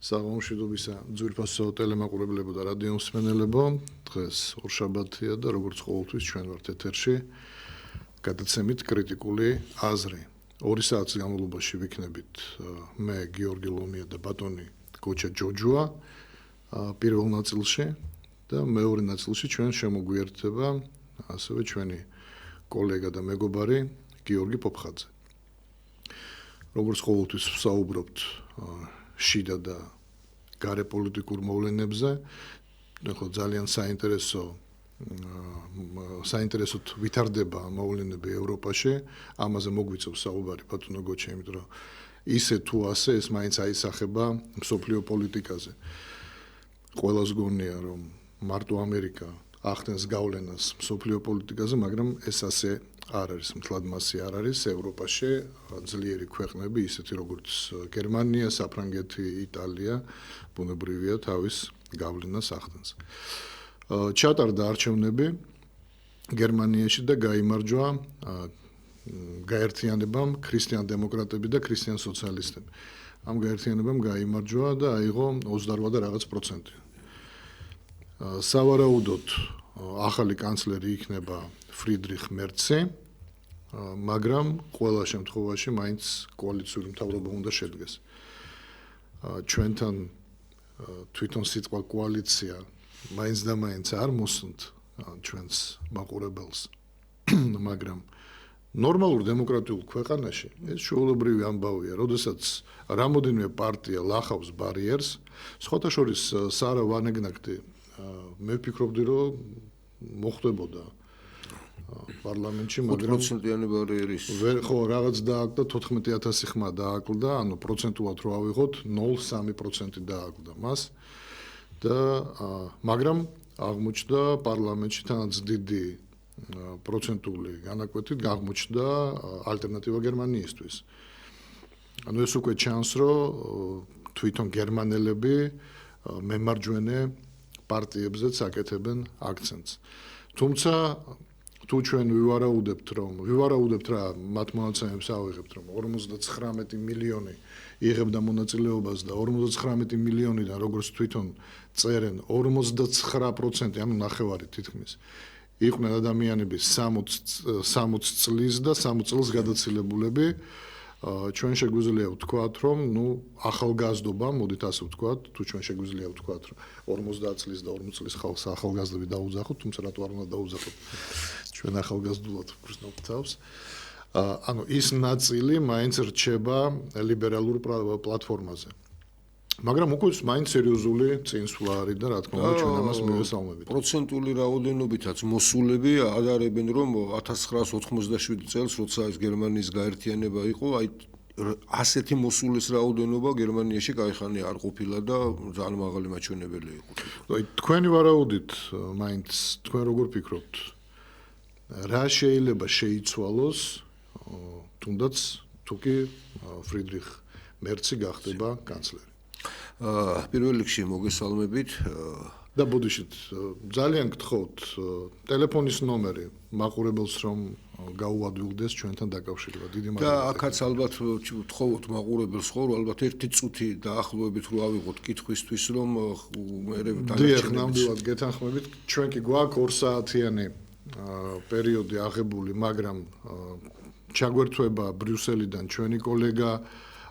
საღამოშიდობისა ძვირფასო ტელემაყურებლებო და რადიო მსმენელებო, დღეს ორშაბათია და როგორც ყოველთვის ჩვენ ვართ ეთერში გადაცემით კრიტიკული აზრი. 2 საათის განმავლობაში ვიქნებით მე გიორგი ლომია და ბატონი კოჩა ჯოჯოა პირველ ნაწილში და მეორე ნაწილში ჩვენ შემოგვიერთდება ასევე ჩვენი კოლეგა და მეგობარი გიორგი პოპხაძე. როგორც ყოველთვის ვსაუბრობთ შიდა და გარე პოლიტიკურ მოვლენებზე, ხო ძალიან საინტერესოდ ვითარდება მოვლენები ევროპაში, ამაზე მოგვიწევს საუბარი ბატონო გოჩა, იმიტომ რომ ისე თუ ასე ეს მაინც აისახება მსოფლიო პოლიტიკაზე. ყველას გონია რომ მარტო ამერიკა ახდენს გავლენას მსოფლიო პოლიტიკაზე, მაგრამ ეს ასე არ არის, მთლად მასე არ არის. ევროპაში ძლიერი ქვეყნები, ისეთი როგორც გერმანია, საფრანგეთი, იტალია, ბუნებრივია თავის გავლენას ახდენს. ჩატარდა არჩევნები გერმანიაში და გაიმარჯვა გაერთიანებამ ქრისტიან დემოკრატები და ქრისტიან სოციალისტები. ამ გაერთიანებამ გაიმარჯვა და აიღო 28 და რაღაც პროცენტი. სავარაუდოდ ახალი კანცლერი იქნება ფრიდრიხ მერცი, მაგრამ ყველა შემთხვევაში მაინც კოალიციური მთავრობა უნდა შედგეს. ჩვენთან თვითონ სიტყვა კოალიცია მაინც და მაინც არ მოსუნთ ჩვენს მაყურებელს, მაგრამ ნორმალურ დემოკრატიულ ქვეყანაში ეს შეუულებრივი ამბავია, როდესაც რამოდენიმე პარტია ლახავს ბარიერს, სხვათა შორის სარა ვანეგნაკდი მე ვფიქრობდი რომ მოხდებოდა პარლამენტში, მაგრამ 5%-იანი ბარიერის ხო რაღაც დააკლდა 14000 ხმა დააკლდა, ანუ პროცენტულად რო ავიღოთ 0.3% დააკლდა მას და მაგრამ აღმოჩნდა პარლამენტში თანაც დიდი პროცენტული განაკვეთით აღმოჩნდა ალტერნატივა გერმანიისთვის. ანუ ეს უკვე ჩანს რომ თვითონ გერმანელები მემარჯვენე პარტიებზეც აკეთებენ აქცენტს. თუმცა თუ ჩვენ ვივარაუდებთ რა მათ მონაცემებს ავიღებთ რომ 59 მილიონი იღებდა მონაწილეობას და 59 მილიონიდან როგორც თვითონ წერენ 59%, ანუ ნახევარი თითქმის იყვნენ ადამიანები 60 წლის და 60 წელს გადაცილებულები. ჩვენ შეგვიძლია ვთქვათ რომ ახალგაზრდობა, მოდით ასე ვთქვათ, თუ ჩვენ შეგვიძლია ვთქვათ რომ 50 წლის და 40 წლის ხალხს ახალგაზრდები დაუძახოთ, თუმცა რატო არ უნდა დაუძახოთ ჩვენ ახალგაზრდულად ვგრძნობთ თავს. ანუ ის ნაწილი მაინც რჩება ლიბერალურ პლატფორმაზე. მაგრამ უკვე მაინც სერიოზული წინსვლა არის და რა თქმა უნდა ჩვენ ამას მივესალმებით. პროცენტული რაოდენობითაც მოსულები ადარებენ რომ 1987 წელს როცა ეს გერმანიის გაერთიანება იყო, აი ასეთი მოსულის რაოდენობა გერმანიაში კაიხანი არ ყოფილა და ძალიან მაღალი მაჩვენებელი იყო. აი თქვენი ვარაუდით მაინც თქვენ როგორ ფიქრობთ? რა შეიძლება შეიცვალოს თუნდაც თუკი ფრიდრიხ მერცი გახდება კანცლერი? პირველ რიგში მოგესალმებით და ბოდიშით ძალიან გთხოვთ ტელეფონის ნომერი მაყურებელს რომ გაუადვილდეს ჩვენთან დაკავშირება. დიდი მადლობა. და აქაც ალბათ ვთხოვოთ მაყურებელს ხო რომ ალბათ 1 წუთი დაახლოებით რო ავიღოთ კითხვისთვის რომ მე დანარჩენად გეთანხმებით, ჩვენ კი გვაქვს 2 საათიანი პერიოდი აღებული, მაგრამ ჩაგვერთვება ბრიუსელიდან ჩვენი კოლეგა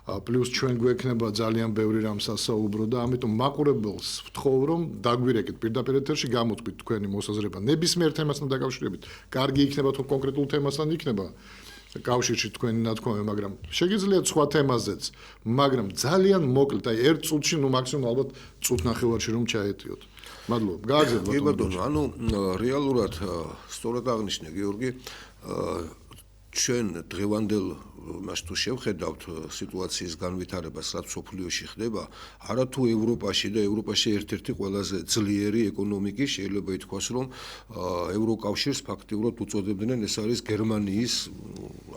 პლუს ჩვენ გვექნება ძალიან ბევრი რამ სასაუბრო და ამიტომ მაყურებელს ვთხოვ რომ დაგვირეკეთ პირდაპირ ეთერში, გამოთქვით თქვენი მოსაზრება ნებისმიერ თემასთან დაკავშირებით. კარგი იქნება თუ კონკრეტულ თემასთან იქნება კავშირში თქვენი ნათქვამი, მაგრამ შეგიძლიათ სხვა თემაზეც, მაგრამ ძალიან მოკლედ, აი 1 წუთში, მაქსიმუმ ალბათ წუთ ნახევარში რომ ჩაეტიოთ. მადლობა. გააგზავნოთ ბატონო. კი ბატონო, ანუ რეალურად სწორად აღნიშნე გიორგი, ჩვენ დღევანდელ მას თუ შევხედავთ სიტუაციის განვითარებას, რაც სოფლიოში ხდება, არა თუ ევროპაში და ევროპაში ერთ-ერთი ყველაზე ძლიერი ეკონომიკი შეიძლება ითქვას, რომ ევროკავშირს ფაქტიურად უწოდებდნენ, ეს არის გერმანიის,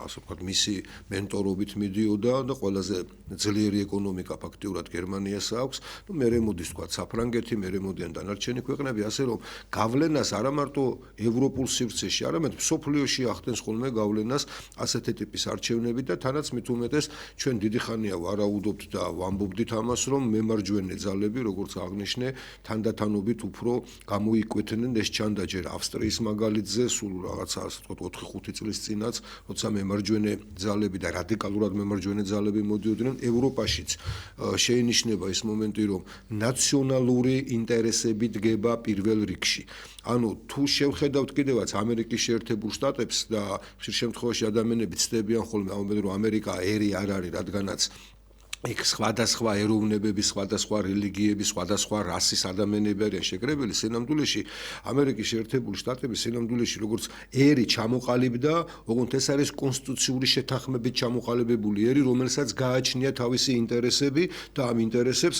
ასე ვთქვათ, მისი მენტორობით მიდიოდა და ყველაზე ძლიერი ეკონომიკა ფაქტიურად გერმანიას აქვს. მერე მოდის ვთქვათ საფრანგეთი, მერე მოდიან დანარჩენი ქვეყნები, ასე რომ გავლენას არა მარტო ევროპულ სივრცეში, არამედ სოფლიოში ახდენს ხოლმე გავლენას ასეთი ტიპის არჩევნები და თანაც მით უმეტეს ჩვენ დიდი ხანია ვარაუდობთ და ვამბობდით ამას, რომ მემარჯვენე ძალები, როგორც აღნიშნე, თანდათანობით უფრო გამოიკვეთნენ. ეს ჩანდა ჯერ ავსტრიის მაგალითზე, სულ რაღაცა ასე ვთქვათ 4-5 წლის წინაც, როცა მემარჯვენე ძალები და რადიკალურად მემარჯვენე ძალები მოდიოდნენ ევროპაშიც. შეინიშნება ის მომენტი, რომ ნაციონალური ინტერესები დგება პირველ რიგში. ანუ თუ შევხედავთ კიდევაც ამერიკის შეერთებულ შტატებს და ხშირ შემთხვევაში ადამიანები ცდებიან ხოლმე ამბობენ, რომ ამერიკა ერი არ არის, რადგანაც იქ სხვადასხვა ეროვნებები, სხვადასხვა რელიგიები, სხვადასხვა რასის ადამიანები არიან შეკრებილი. სინამდვილეში ამერიკის შეერთებული შტატები სინამდვილეში როგორც ერი ჩამოყალიბდა, ოღონდ ეს არის კონსტიტუციური შეთანხმებით ჩამოყალიბებული ერი, რომელსაც გააჩნია თავისი ინტერესები და ამ ინტერესებს,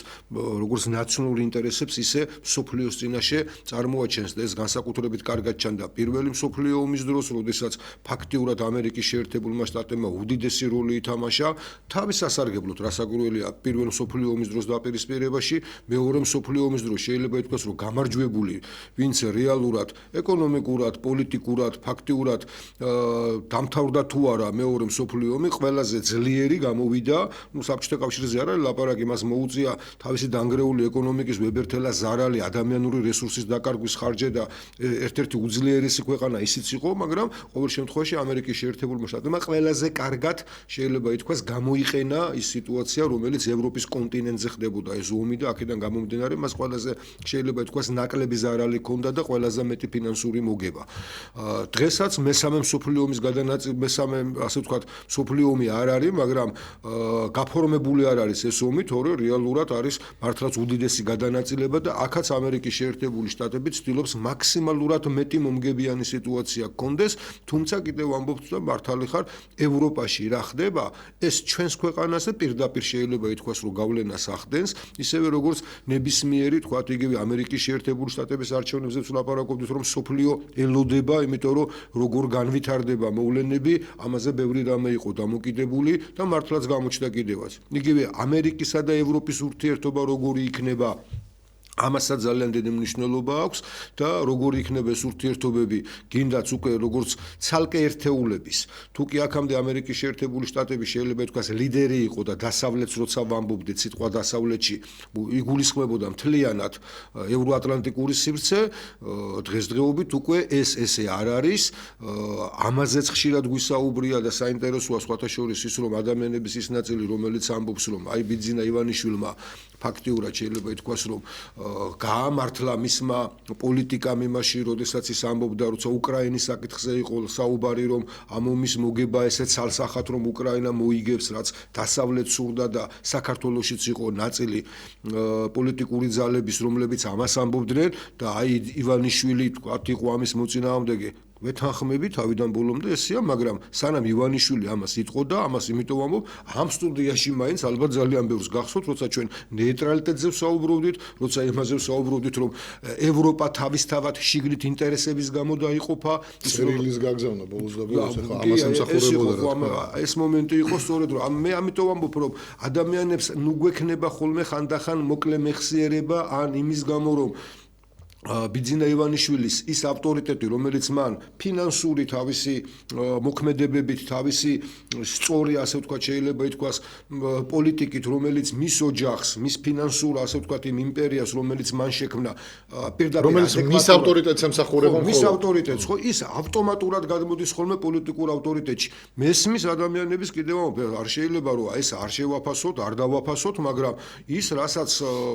როგორც ნაციონალური ინტერესებს, ისე მსოფლიოს წინაშე წარმოაჩენს და ეს განსაკუთრებით კარგად ჩანდა პირველი მსოფლიო ომის დროს, როდესაც ფაქტიურად ამერიკის შეერთებულმა შტატებმა უდიდესი როლი ითამაშა თავის სასარგებლოდ, რასაც პირველ მსოფლიო ომის დროს დაპირისპირებაში, მეორე მსოფლიო ომის დროს შეიძლება ითქვას, რომ გამარჯვებული, ვინც რეალურად, ეკონომიკურად, პოლიტიკურად, ფაქტიურად დამთავრდა თუ არა მეორე მსოფლიო ომი, ყველაზე ძლიერი გამოვიდა, საბჭოთა კავშირზე არ არის ლაპარაკი, მას მოუწია თავისი დანგრეული ეკონომიკის ვებერთელა ზარალი, ადამიანური რესურსის დაკარგვის ხარჯი და ერთ-ერთი უძლიერესი ქვეყანა ისიც იყო, მაგრამ ყოველ შემთხვევაში ამერიკის შეერთებულმა შტატებმა ყველაზე კარგად შეიძლება ითქვას გამოიყენა ის სიტუაცია, რომელიც ევროპის კონტინენტზე ხდებოდა ეს ომი და აქედან გამომდინარე მას ყველაზე შეიძლება ითქვას ნაკლები ზარალი ჰქონდა და ყველაზე მეტი ფინანსური მოგება. დღესაც მესამე მსოფლიო ომის მესამე ასე ვთქვათ მსოფლიო ომი არ არის, მაგრამ გაფორმებული არ არის ეს ომი, თორე რეალურად არის მართლაც უდიდესი გადანაწილება და აქაც ამერიკის შეერთებული შტატები ცდილობს მაქსიმალურად მეტი მომგებიანი სიტუაცია ჰქონდეს, თუმცა კიდევ ვამბობთ და მართალი ხარ, ევროპაში რა ხდება, ეს ჩვენს ქვეყანაზე პირდაპირ შეიძლება ითქვას, რომ გავლენას ახდენს, ისევე როგორც ნებისმიერი, თქვათ, იგივე ამერიკის შეერთებული შტატების არჩევნებზეც ვლაპარაკობდით, რომ სოფლიო ელოდება, იმიტომ რომ როგორ განვითარდება მოვლენები, ამაზე ბევრი რამე იყო დამოკიდებული და მართლაც გამოჩნდა კიდევაც. იგივე ამერიკისა და ევროპის ურთიერთობა როგორი იქნება, ამასაც ძალიან დიდი მნიშვნელობა აქვს და როგორი იქნება ეს ურთიერთობები, გინდაც უკვე როგორც ცალკე ერთეულების. თუ კი აქამდე ამერიკის შეერთებული შტატები შეიძლება ითქვას ლიდერი იყო და დასავლეთს როცა ვამბობდით, სიტყვა დასავლეთში იგულისხმებოდა მთლიანად ევროატლანტიკური სივრცე, დღესდღეობით უკვე ეს ესე არ არის. ამაზეც ხშირად გვისაუბრია და საინტერესოა სხვათა შორის ის, რომ ადამიანების ის ნაწილი, რომელიც ამბობს, რომ აი ბიძინა ივანიშვილმა ფაქტიურად შეიძლება ითქვას, რომ გაამართლა მისმა პოლიტიკამ იმაში, როდესაც ის ამბობდა, როცა უკრაინის საკითხზე იყო საუბარი, რომ ამ ომის მოგება ესე ცალსახად, რომ უკრაინა მოიგებს, რაც დასავლეთს სურდა და საქართველოშიც იყო ნაწილი პოლიტიკური ძალების, რომლებიც ამას ამბობდნენ და აი ივანიშვილი თქვათ იყო ამის მოწინააღმდეგე. ვეთანხმები თავიდან ბოლომდე ესეა, მაგრამ სანამ ივანიშვილი ამას იტყოდა, ამას იმიტომ ამბობ, ამ სტუდიაში მაინც ალბათ ძალიან ბევრს გახსოვთ, როცა ჩვენ ნეიტრალიტეტზე ვსაუბრობდით, როცა იმაზე ვსაუბრობდით, რომ ევროპა თავისთავად შიგნით ინტერესების გამო დაიყოფა, ისრაელის გაგზავნა ბოლოს და ბოლოს ახლა ამას ემსახურებოდა. ეს მომენტი იყო სწორედ, რომ მე ამიტომ ამბობ, რომ ადამიანებს ნუ გვექნება ხოლმე ხანდახან მოკლე მეხსიერება ან იმის გამო, რომ ბიძინა ივანიშვილის ის ავტორიტეტი, რომელიც მან ფინანსური თავისი მოქმედებებით, თავისი სწორი, ასე ვთქვათ, შეიძლება ითქვას, პოლიტიკით, რომელიც მის ოჯახს, მის ფინანსურ, ასე ვთქვათ, იმ იმპერიას, რომელიც მან შექმნა, პირდაპირ რომელიც მის ავტორიტეტს ემსახურება, მის ავტორიტეტს, ხო, ის ავტომატურად გადმოდის ხოლმე პოლიტიკურ ავტორიტეტში. მესმის ადამიანების კიდევ არ შეიძლება რომ ეს არ შევაფასოთ, არ დავაფასოთ, მაგრამ ის, რასაც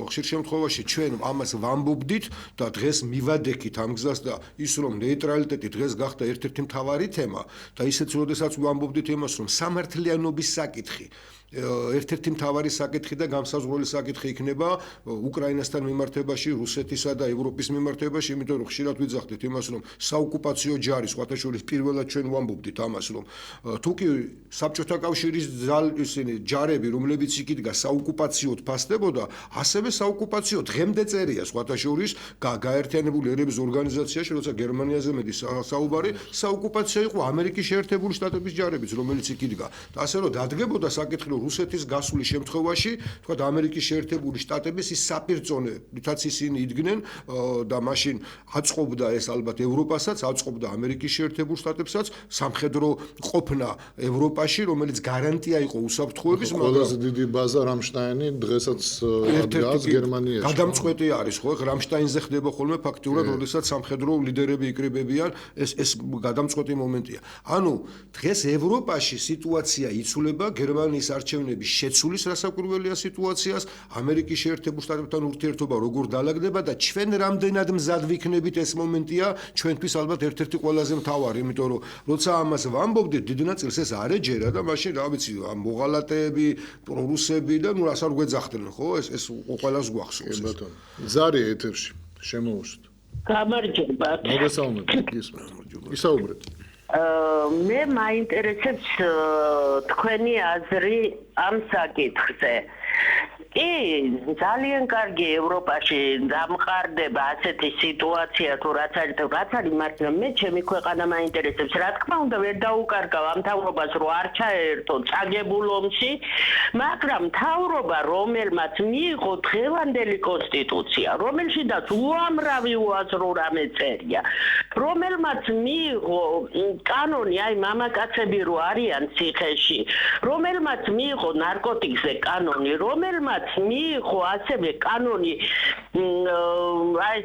ხშირ შემთხვევაში ჩვენ ამას ვამბობდით და დღეს მივადექით ამ გზას და ის რომ ნეიტრალიტეტი დღეს გახდა ერთ-ერთი მთავარი თემა და ისეც როდესაც ვამბობდით იმას, რომ სამართლიანობის საკითხი ერთ-ერთი მთავარი საკითხი და გამსაზღვრელი საკითხი იქნება უკრაინასთან მიმართებაში, რუსეთისა და ევროპის მიმართებაში, იმიტომ რომ ხშირად ვიძახდით იმას, რომ საოკუპაციო ჯარი, სხვათა შორის პირველად ჩვენ ვამბობდით ამას, რომ თუ კი საბჭოთა კავშირის ისინი ჯარები, რომლებიც იქ იდგა საოკუპაციოდ ფასდებოდა, ასევე საოკუპაციო დღემდე წერია სხვათა შორის გაერთიანებული ერების ორგანიზაციაში, როცა გერმანიაზე მეტი საუბარი, საოკუპაციო იყო ამერიკის შეერთებული შტატების ჯარებიც, რომელიც იქ იდგა. და ასე რომ დადგებოდა საკითხი, რომ რუსეთის გასული შემთხვევაში თქვა ამერიკის შეერთებული შტატების ის საპირწონე, რითაც ისინი იდგნენ და მაშინ აწყობდა ეს ალბათ ევროპასაც, აწყობდა ამერიკის შეერთებულ შტატებსაც სამხედრო ყოფნა ევროპაში, რომელიც გარანტია იყო უსაფრთხოების, მაგრამ ყველაზე დიდი ბაზა რამშტაინი დღესაც ადგას გერმანიაში. გადამწყვეტი არის, ხო? რამშტაინზე ხდება ხოლმე ფაქტიურად, როდესაც სამხედრო ლიდერები იკრიბებიან, ეს გადამწყვეტი მომენტია. ანუ დღეს ევროპაში სიტუაცია იცვლება გერმანიის არჩევნების შეცვლის რასაკვირველია სიტუაციას, ამერიკის შეერთებულ შტატებთან ურთიერთობა როგორ დაალაგდება და ჩვენ რამდენად მზად ვიქნებით ეს მომენტია ჩვენთვის ალბათ ერთ-ერთი ყველაზე მთავარი, იმიტომ რომ როცა ამას ვამბობდით დიდ ნაწილს ეს არ ეჯერა და მაშინ რა ვიცი, მოღალატეები, პრორუსები და ნუ რას არ გვეძახდნენ, ხო? ეს ყველას გვახსოვს. კი ბატონო. ზარი ეთერში შემოუშვით. გამარჯობა. მოგესალმებით, გისმენთ. ისაუბრეთ. მე მაინტერესებს თქვენი აზრი ამ საკითხზე. კი, ძალიან კარგი ევროპაში დამყარდება ასეთი სიტუაცია თუ რაც არის, მაგრამ მე ჩემი ქვეყანა მაინტერესებს. რა თქმა უნდა, ვერ დაუკარგავ ამ მთავრობას, რომ არ ჩაერთო წაგებულ ომში, მაგრამ მთავრობა, რომელმაც მიიღო დღევანდელი კონსტიტუცია, რომელშიდაც უამრავი უაზრო რამე წერია, რომელმაც მიიღო კანონი, აი მამაკაცები რო არიან ციხეში, რომელმაც მიიღო ნარკოტიკზე კანონი, რომელმაც მიიღო ასევე კანონი აი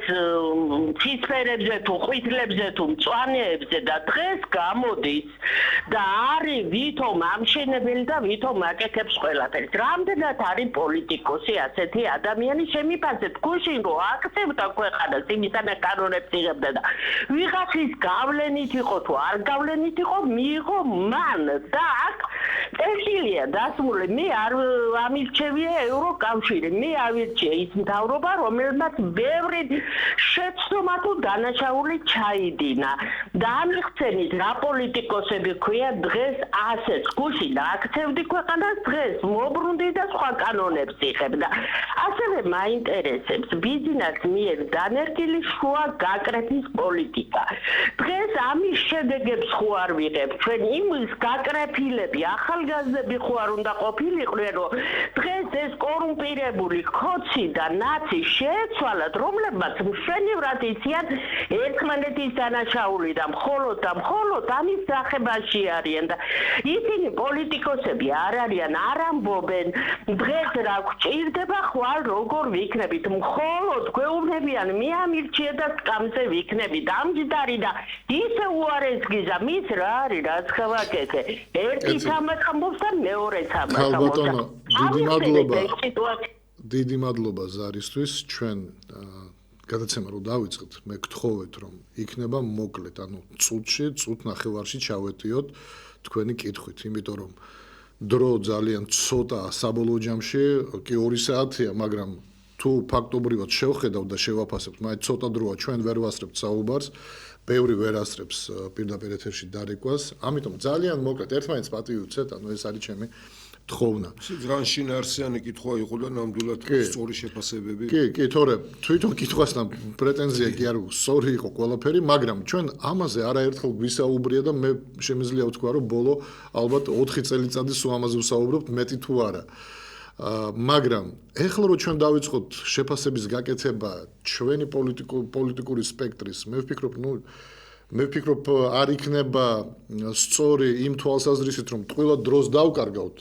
ცისფერებზე თუ ყვითლებზე თუ მწვანეებზე და დღეს გამოდის და არის ვითომ ამშენებელი და ვითომ აკეთებს ყველაფერს. რამდენად არის პოლიტიკოსი ასეთი ადამიანი შემიფასეთ გუშინ რომ აკეთებდა ქვეყანას იმისანა კანონებს იღებდა და ვიღაცის გავლენით იყო თუ არ გავლენით იყო მიიღო მან და აქ ტექნიკია დასმული მე არ ამირჩევია ევროკავშირი მე ავირჩია ის მთავრობა რომელმაც ბევრი შეცდომა თუ დანაშაული ჩაიდინა და ამიხსენით რა პოლიტიკოსები ქვია დღეს ასეც გუშინ აქცევდი ქვეყანას დღეს მობრუნდი და სხვა კანონებს იღებდა ასევე მაინტერესებს ბიზნეს მიერ დანერგილი შუა გაკრების პოლიტიკა დღეს ამის შედეგებს ხო არ ვიღებთ ჩვენ იმის გაკრეფილები ახალგაზრდები ხო არ უნდა ყოფილიყვნენ რომ დღეს ეს კორუმპირებული ხოცი და ნაცი შეეცვალათ რომლებმაც მშვენივრად იციან ერთმანეთის დანაშაული და მხოლოდ ამის სახებაში არიან და ისინი პოლიტიკოსები არ არიან არ ამბობენ დღეს რა გვჭირდება ხვალ როგორ ვიქნებით მხოლოდ გვეუბნებიან მე ამირჩია და სკამზე ვიქნებით ამჯდარი და ისე უარესგიზა მის რა არის რაც გავაკეთე ერთი თამაც ამბობს და მეორეც ამბობს ბატონო დიდი მადლობა ზარისთვის ჩვენ გადაცემა რომ დავიწყეთ მე გთხოვეთ რომ იქნება მოკლედ ანუ წუთ ნახევარში ჩავეტიოთ თქვენი კითხვით იმიტომ რომ დრო ძალიან ცოტა საბოლოო ჯამში კი 2 საათია მაგრამ თუ ფაქტობრივად შევხედავ და შევაფასებ მაინც ცოტა დროა ჩვენ ვერ ვასწრებთ საუბარს ბევრი ვერ ასწრებს პირდაპირ ეთერში დარეკვას ამიტომ ძალიან მოკლედ ერთმანეთს პატივი უცეთ ანუ ეს არის ჩემი თხოვნა. ძღანშინ არსიანი კითხვა იყო და ნამდვილად სწორი შეფასებები. კი, თორე თვითონ კითხვასთან პრეტენზია კი არ აქვს, სწორი იყო ყველაფერი, მაგრამ ჩვენ ამაზე არაერთხელ გვისაუბრია და მე შემიძლია ვთქვა, რომ ბოლო ალბათ 4 წელიწადი სულ ამაზე ვსაუბრობთ, მეტი თუ არა. მაგრამ ეხლა რომ ჩვენ დავიწყოთ შეფასების გაკეთება ჩვენი პოლიტიკური სპექტრის, მე ვფიქრობ, არ იქნება სწორი იმ თვალსაზრისით, რომ ტყუილად დროს დავკარგავთ.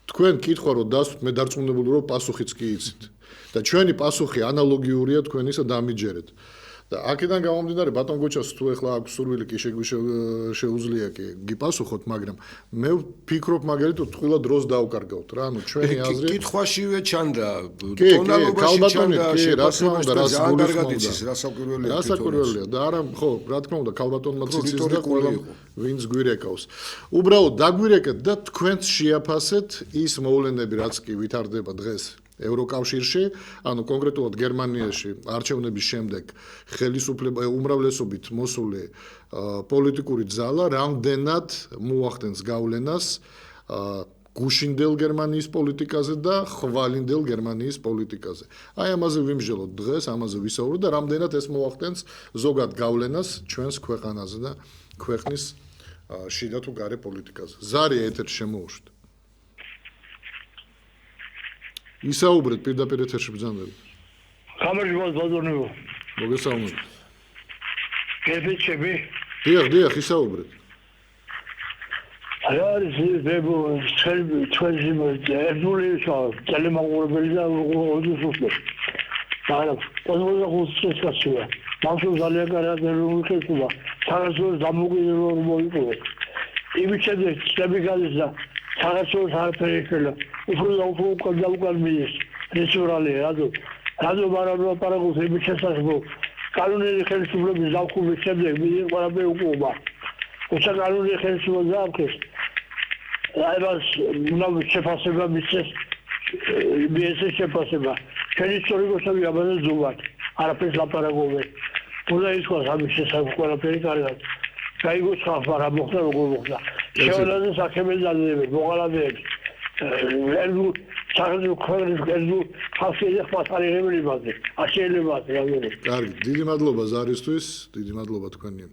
თქვენ კითხვა რომ დასვთ მე დარწმუნებული რომ პასუხიც კი იცით და ჩვენი პასუხი ანალოგიურია თქვენისა და ამიჯერეთ და აქედან გამომდინარე ბატონ გოჩას თუ ეხლა აქვს სურვილი კი შეუძლია კი გიპასუხოთ მაგრამ მე ვფიქრობ მაგალითად ტყუილად დროს დავკარგავთ რა ანუ ჩვენი აზრი კითხვაშივე ჩანდა ტონალობაში ჩანდა რასაკვირველია და არა ხო რა თქმა უნდა ქალბატონმა ციცის და ყველა ვინც გვირეკავს უბრალოდ დაგვირეკეთ და თქვენც შეაფასეთ ის მოვლენები რაც კი ვითარდება დღეს ევროკავშირში, ანუ კონკრეტულად გერმანიაში არჩევნების შემდეგ ხელისუფლება უმრავლესობით მოსული პოლიტიკური ძალა რამდენად მოახდენს გავლენას გუშინდელ გერმანიის პოლიტიკაზე და ხვალინდელ გერმანიის პოლიტიკაზე. აი ამაზე ვიმსჯელოთ დღეს, ამაზე ვისაუბროთ და რამდენად ეს მოახდენს ზოგად გავლენას ჩვენს ქვეყანაზე და ქვეყნის შიდა თუ გარე პოლიტიკაზე. ზარი ეთერ შემოუშვით. ისაუბრეთ პირდაპირ ეთერში ბრძანებით. გამარჯობა ბატონო. მოგესალმებით. გესეჩები? დიახ, ისაუბრეთ. არის დებო ჩვენი ერთული ტელემაგურებელი და ოდუსუსლე. მაგრამ პოზიტივი შესაძლოა. მაშინ ძალიან კარგი როლი საგაზრო დამოუკიდებელ მოიყო. იმით შედეგები გაზა საგაზრო საერთაშორისო უფრო უკანმის რესტორანი რადო მარაბა პარაგოს იმით შესაძლოა. კანონიერი ხელისუფლების დამხობის შემდეგ მიიღო ყველაფერი უკუობა. უცა კანონიერი ხელისუფლება დაამხეს. აიბას ნუ შეფასება მისცეს მიეცეს შეფასება. ჩვენი ისტორიკოსები ამაზე ზუმად არაფერს ლაპარაკობენ. უნდა ითქვას ამის შესახებ ყველაფერი კარგად. გაიგოს ხალხმა რა მოხდა, როგორ მოხდა. შეველაზე საქმეები დადებენ, მოყალადეები. საერთოდ ქვეყნის ხალხი ხმათარიღებელი ბაზე. აშენება რაღაცა. კარგი, დიდი მადლობა ზარისთვის, დიდი მადლობა თქვენი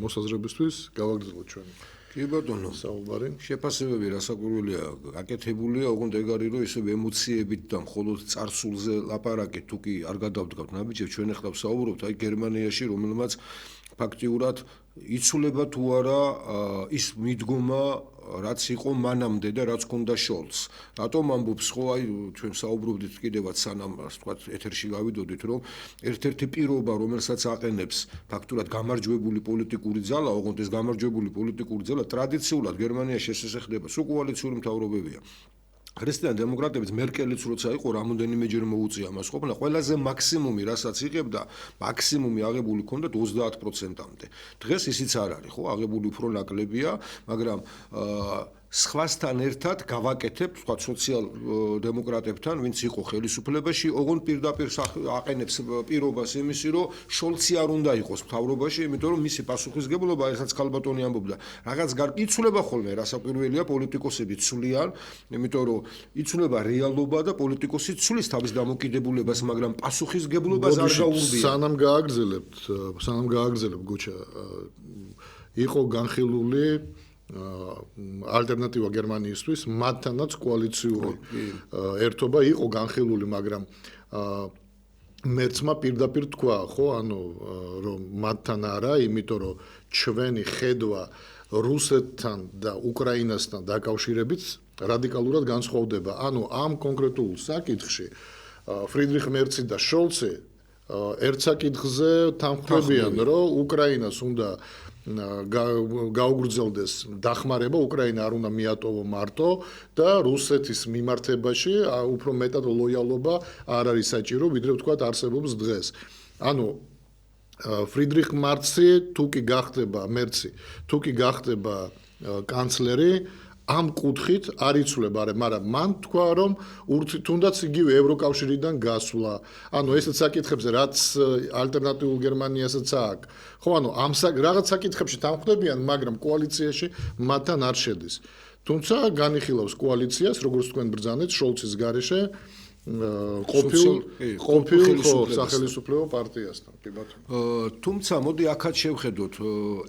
მოსაზრებისთვის. გავაგრძელოთ ჩვენი. კი ბატონო, საუბარი. შეფასებები რასაკვირველია, გაკეთებულია, ოღონდ ეგარი რომ ისე ემოციებით და მხოლოდ წარსულზე ლაპარაკით, თუ კი არ გადავდგავთ ნაბიჯებს, ჩვენ ახლა ვსაუბრობთ აი გერმანიაში, რომელმაც ფაქტიურად იცვლება თუ არა ის მიდგომა, რაც იყო მანამდე და რაც ჰქონდა შოლცს. რატომ ამბობს ხო, აი ჩვენ საუბრობდით კიდევაც სანამ ასე ვთქვათ ეთერში გავიდოდით, რომ ერთ-ერთი პირობა, რომელსაც აყენებს ფაქტურად გამარჯვებული პოლიტიკური ძალა, ოღონდ ეს გამარჯვებული პოლიტიკური ძალა ტრადიციულად გერმანიაში შესაძლებელი სულ კოალიციური მთავრობებია. ქრისტიან დემოკრატებიც მერკელიც როცა იყო რამოდენიმეჯერ მოუწია მას ყოფნა ყველაზე მაქსიმუმი რასაც იღებდა მაქსიმუმი აღებული ჰქონდა 30%-მდე. დღეს ისიც არ არის ხო, აღებული უფრო ნაკლებია, მაგრამ სხვასთან ერთად გავაკეთებ, თქვა სოციალ-დემოკრატებთან, ვინც იყო ხელისუფლებაში, ოღონდ პირდაპირ აყენებს პირობას იმისი, რომ შოლცი არ უნდა იყოს მთავრობაში, იმიტომ რომ მისი პასუხისგებლობა, ესაც ქალბატონი ამბობდა, რაღაც გარკვეულება ხოლმე, რასაკვირველია, პოლიტიკოსები ცვლიან, იმიტომ რომ იცვლება რეალობა და პოლიტიკოსი ცვლის თავის დამოკიდებულებას, მაგრამ პასუხისგებლობას არ გაურბია. სანამ გააგრძელებ გოჩა, იყო განხილული ალტერნატივა გერმანიისთვის, მათთანაც კოალიციური ერთობა იყო განხილული, მაგრამ მერცმა პირდაპირ თქვა, ხო, ანუ რომ მათთან არა, იმიტომ რომ ჩვენი ხედვა რუსეთთან და უკრაინასთან დაკავშირებით რადიკალურად განსხვავდება. ანუ ამ კონკრეტულ საკითხში ფრიდრიხ მერცი და შოლცი ერთ საკითხზე თანხმდებიან, რომ უკრაინას უნდა გაუგრძელდეს დახმარება, უკრაინა არ უნდა მიატოვო მარტო და რუსეთის მიმართებაში უფრო მეტად ლოიალობა არ არის საჭირო, ვიდრე ვთქვათ არსებობს დღეს. ანუ ფრიდრიხ მერცი თუ კი გახდება კანცლერი, ამ კუთხით არ იცვლება, მაგრამ მან თქვა, რომ თუნდაც იგივე ევროკავშირიდან გასვლა. ანუ ესეთ საკითხებზე, რაც ალტერნატიულ გერმანიასაც აქვს. ხო, ანუ ამ რაღაც საკითხებში თანხმდებიან, მაგრამ კოალიციაში მათთან არ შედის. თუმცა განიხილავს კოალიციას, როგორც თქვენ ბრძანეთ, შოლცის გარეშე ყოფილ სახელმწიფო პარტიასთან. კი ბატონო. თუმცა მოდი აქაც შევხედოთ,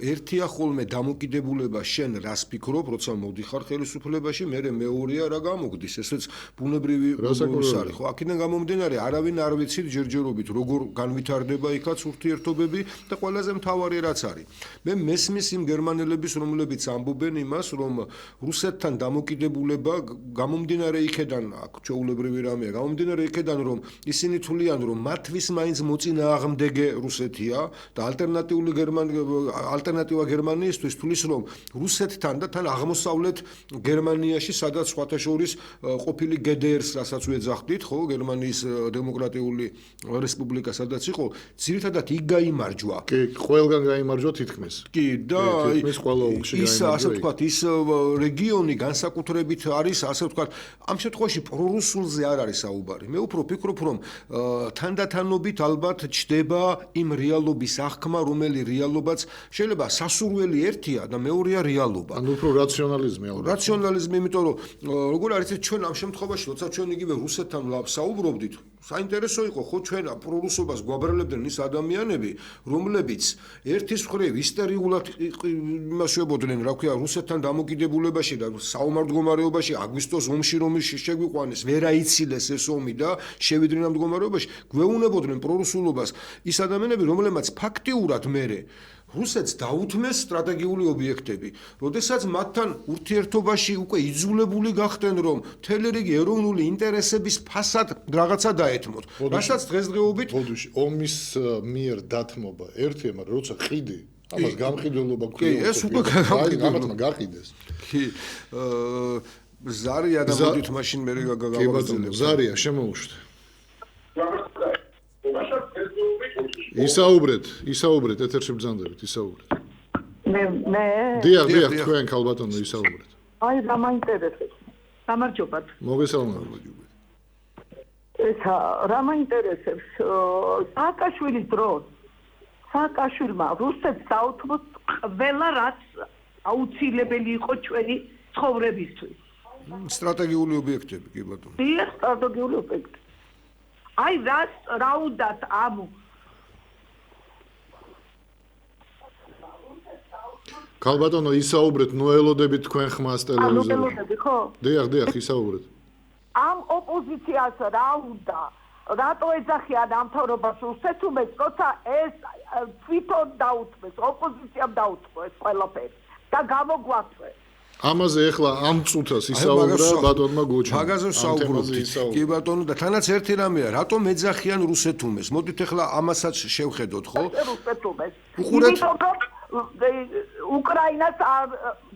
ერთია ხოლმე დამოკიდებულება შენ რას ფიქრობ, როცა მოდიხარ ხელისუფლებაში, მეორეა რა გამოგდის, ესეც ბუნებრივი არის, ხო? აქედან გამომდინარე, არავინ არ ვიცით ჯერჯერობით, როგორ განვითარდება იქაც ურთიერთობები და ყველაზე მთავარი რაც არის. მე მესმის იმ გერმანელების, რომლებიც ამბობენ იმას, რომ რუსეთთან დამოკიდებულება გამომდინარე იქედან, აქ ჩვეულებრივი რამეა, გამომდინარე იქედან, რომ ისინი თვლიან, რომ მათთვის მაინც მოწინააღმდეგე რუსეთია და ალტერნატივა გერმანიისთვის თulis, რომ რუსეთთან და თან აღმოსავლეთ გერმანიაში, სადაც სხვათა შორის ყოფილი GDR-ს, რასაც ვეძახდით, ხო, გერმანიის დემოკრატიული რესპუბლიკა, სადაც იყო, ძირითადად იქ გაიმარჯვა. კი, ყველგან გაიმარჯვა თითქმის. კი, და ის ასე ვთქვათ, ის რეგიონი განსაკუთრებით არის, ასე ვთქვათ, ამ შემთხვევაში პრორუსულზე არ არის საუბარი. მე უფრო ვფიქრობ, რომ თანდათანობით ალბათ ჩდება იმ რეალობის აღქმა, რომელი რეალობაც შეიძლება სასურველი ერთია და მეორეა რეალობა. ანუ უფრო რაციონალიზმი ალბათ. რაციონალიზმი, იმიტომ რომ როგორ არის ჩვენ ამ შემთხვევაში, როცა ჩვენ იგივე რუსეთთან საუბრობდით, საინტერესო იყო, ხო, ჩვენ პრორუსობას გვაბრალებდნენ ის ადამიანები, რომლებიც ერთის მხრივ ისტორიულად იმას შევებოდნენ, რა ქვია, რუსეთთან დამოკიდებულებაში და საომარ მდგომარეობაში აგვისტოს ომში რომ შეგვიყვანეს, ვერ აიცილეს ეს ეს ომი და შევიდნენ ამ მდგომარეობაში, გვეუბნებოდნენ პრორუსულობას ის ადამიანები, რომლებმაც ფაქტიურად მერე რუსეთს დაუთმეს სტრატეგიული ობიექტები, როდესაც მათთან ურთიერთობაში უკვე იძულებული გახდნენ, რომ მთელი რიგი ეროვნული ინტერესების ფასად რაღაცა დაეთმოთ. რასაც დღესდღეობით ომის მიერ დათმობა ერთია, მაგრამ როცა ყიდი, ამას გამყიდველობა კი, ეს უკვე გამყიდველობა გაყიდეს. კი, ზარია და მოდით მაშინ მე გავაგრძელებ. ზარია, შემოუშვით. ისაუბრეთ, ეთერში ბრძანდებით, ისაუბრეთ. მე დიახ, თქვენ ქალბატონო ისაუბრეთ. აი რა მაინტერესებს. გამარჯობათ. მოგესალმებით. ისა რა მაინტერესებს სააკაშვილის დროს სააკაშვილმა რუსეთს დაუთმოს ყველა რაც აუცილებელი იყო ჩვენი ცხოვრებისთვის. სტრატეგიული ობიექტები, კი ბატონო. დიახ, სტრატეგიული ობიექტები. აი რა უნდათ ამ ქალბატონო ისაუბრეთ, ნუ ელოდებით თქვენ ხმას ტელევიზორში. ელოდები ხო? დიახ, ისაუბრეთ. ამ ოპოზიციას რა უნდა? რატო ეძახიან ამ თორობას რუსეთს, როცა ეს თვითონ დაუთმეს, ოპოზიციამ დაუთმეს ყველაფერი და გამოგვაწვეს. ამაზე ახლა ამ წუთას ისაუბრა ბატონმა გოჩმა. მაგაზე საუბრობთ. კი ბატონო და თანაც ერთი რამეა, რატომ ეძახიან რუსეთს? მოდით ახლა ამასაც შევხედოთ, ხო? რუსეთს. უყურეთ უკრაინას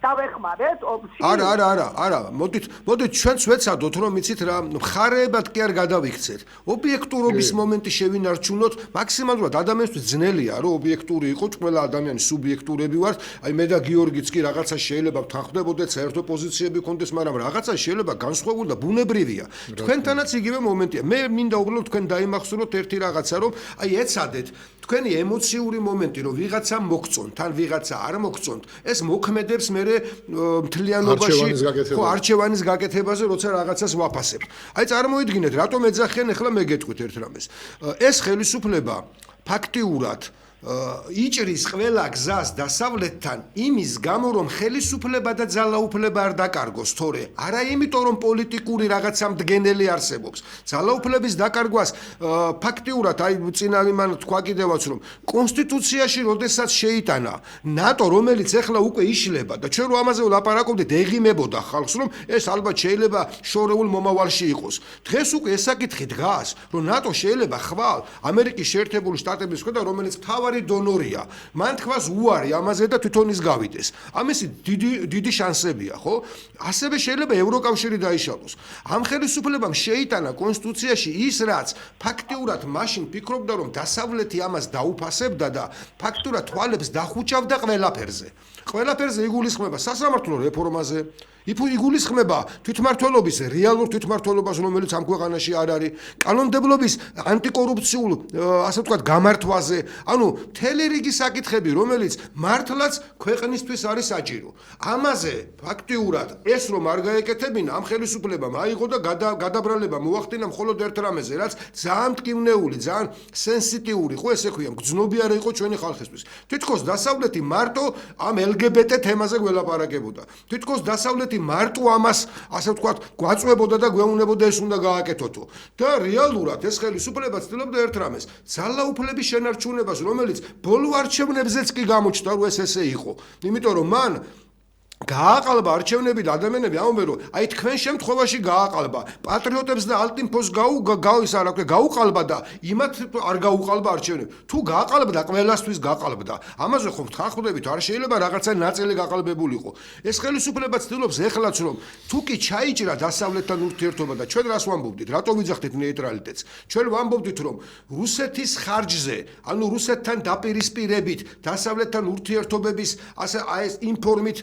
დავეხმარეთ ომში? არა, მოდით ჩვენც ვეცადოთ, რომ იცით რა, მხარეებად კი არ გადავიქცეთ. ობიექტურობის მომენტი შევინარჩუნოთ, მაქსიმალურად ადამიანისთვის ძნელია, რომ ობიექტური იყოს, ყველა ადამიანი სუბიექტურები ვართ. აი მე და გიორგიც კი რაღაცა შეიძლება ვთანხმდებოდეთ, საერთო პოზიციები გქონდეს, მაგრამ რაღაცა შეიძლება განსხვავებული და ბუნებრივია. თქვენთანაც იგივე მომენტია. მე მინდა უბრალოდ თქვენ დაიმახსოვროთ ერთი რაღაცა, რომ აი ეცადეთ თქვენი ემოციური მომენტი, რომ ვიღაცა მოგწონთ, ან ვიღაცა არ მოგწონთ, ეს მოქმედებს მე მთლიანობაში არჩევანის გაკეთებაზე, როცა რაღაცას ვაფასებთ. აი წარმოიდგინეთ, რატომ ეძახიან, ახლა მე გეტყვით ერთ რამეს. ეს ხელისუფლება ფაქტიურად იჭრის ყველა გზას დასავლეთთან იმის გამო, რომ ხელისუფლება და ძალაუფლება არ დაკარგოს, თორე არა იმიტომ, რომ პოლიტიკური რაღაცა მდგენელი არსებობს. ძალაუფლების დაკარგვას ფაქტიურად აი წინა იმან თქვა კიდევაც, რომ კონსტიტუციაში როდესაც შეიტანა ნატო, რომელიც ახლა უკვე იშლება და ჩვენ რო ამაზე ვლაპარაკობდით, ეღიმებოდა ხალხს, რომ ეს ალბათ შეიძლება შორეულ მომავალში იყოს. დღეს უკვე ეს საკითხი დგას, რომ ნატო შეიძლება ხვალ ამერიკის შეერთებული შტატების ქვედა, რომელიც მთავარი დონორია. მან თქვას უარი ამაზე და თვითონ ის გავიდეს. ამისი დიდი შანსებია, ხო? ასევე შეიძლება ევროკავშირი დაიშალოს. ამ ხელისუფლებამ შეიტანა კონსტიტუციაში ის, რაც ფაქტიურად მაშინ ფიქრობდა, რომ დასავლეთი ამას დაუფასებდა და ფაქტურად თვალებს დახუჭავდა ყველაფერზე. ყველაფერზე იგულისხმება სასამართლო რეფორმაზე. იგულისხმება თვითმმართველობის რეალურ თვითმმართველობას, რომელიც ამ ქვეყანაში არ არის, კანონმდებლობის ანტიკორუფციულ, ასე ვთქვათ, გამართვაზე, ანუ მთელი რიგი საკითხები, რომელიც მართლაც ქვეყნისთვის არის საჭირო. ამაზე ფაქტიურად ეს რომ არ გაეკეთებინა, ამ ხელისუფლებამ აიღო და გადაბრალება მოახდინა მხოლოდ ერთ რამეზე, რაც ძალიან მტკივნეული, ძალიან სენსიტიური, ხო ესე ქვია, გრძნობიარე იყო ჩვენი ხალხისთვის. თითქოს დასავლეთი მარტო ამ LGBT თემაზე გველაპარაკებოდა. თითქოს დასავლეთი მარტო ამას, ასე ვთქვათ, გვაწვებოდა და გვეუბნებოდა ეს უნდა გააკეთოთო. და რეალურად ეს ხელისუფლება ცდილობდა ერთ რამეს, ძალაუფლების შენარჩუნებას, რომელიც ბოლო არჩევნებზეც კი გამოჩნდა, რომ ეს ესე იყო. იმიტომ რომ მან გააყალბა არჩევნები და ადამიანები ამბობენ, რომ აი თქვენ შემთხვევაში გააყალბა პატრიოტებს და ალტინფოს გაუყალბა და იმათ არ გაუყალბა არჩევნები. თუ გააყალბა და ყველასთვის გააყალბდა. ამაზე ხომ თანხმდებით, არ შეიძლება რაღაცა ნაწილი გაყალბებულიყო. ეს ხელისუფლება ცდილობს ეხლაც, რომ თუ კი ჩაიჭრა დასავლეთთან ურთიერთობა და ჩვენ რას ვამბობდით, რატო ვიძახდით ნეიტრალიტეტს? ჩვენ ვამბობდით, რომ რუსეთის ხარჯზე, ანუ რუსეთთან დაპირისპირებით, დასავლეთთან ურთიერთობების ასე ეს ინფორმით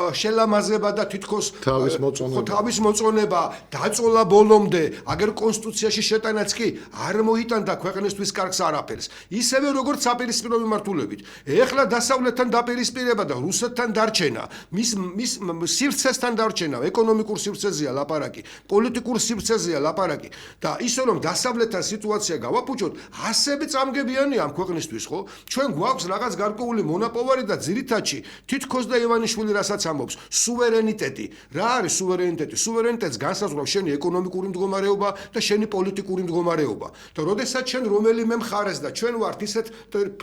შელამაზება და თითქოს თავის მოწონება დაწოლა ბოლომდე, აგერ კონსტიტუციაში შეტანაც კი არ მოიტანდა ქვეყნისთვის კარგს არაფერს. ისევე როგორც საპირისპირო მიმართულებით. ეხლა დასავლეთთან დაპირისპირება და რუსეთთან დარჩენა, მის სივრცესთან დარჩენა, ეკონომიკურ სივრცეზეა ლაპარაკი, პოლიტიკურ სივრცეზეა ლაპარაკი და ისე რომ დასავლეთთან სიტუაცია გავაფუჭოთ, ასევე წამგებიანია ამ ქვეყნისთვის, ხო? ჩვენ გვაქვს რაღაც გარკვეული მონაპოვარი და ძირითადში თითქოს და ივანიშვილი რასაც რომელსაც ამბობს სუვერენიტეტი. რა არის სუვერენიტეტი? სუვერენიტეტს განსაზღვრავს შენი ეკონომიკური მდგომარეობა და შენი პოლიტიკური მდგომარეობა. და როდესაც შენ რომელიმე მხარეს და ჩვენ ვართ ისეთ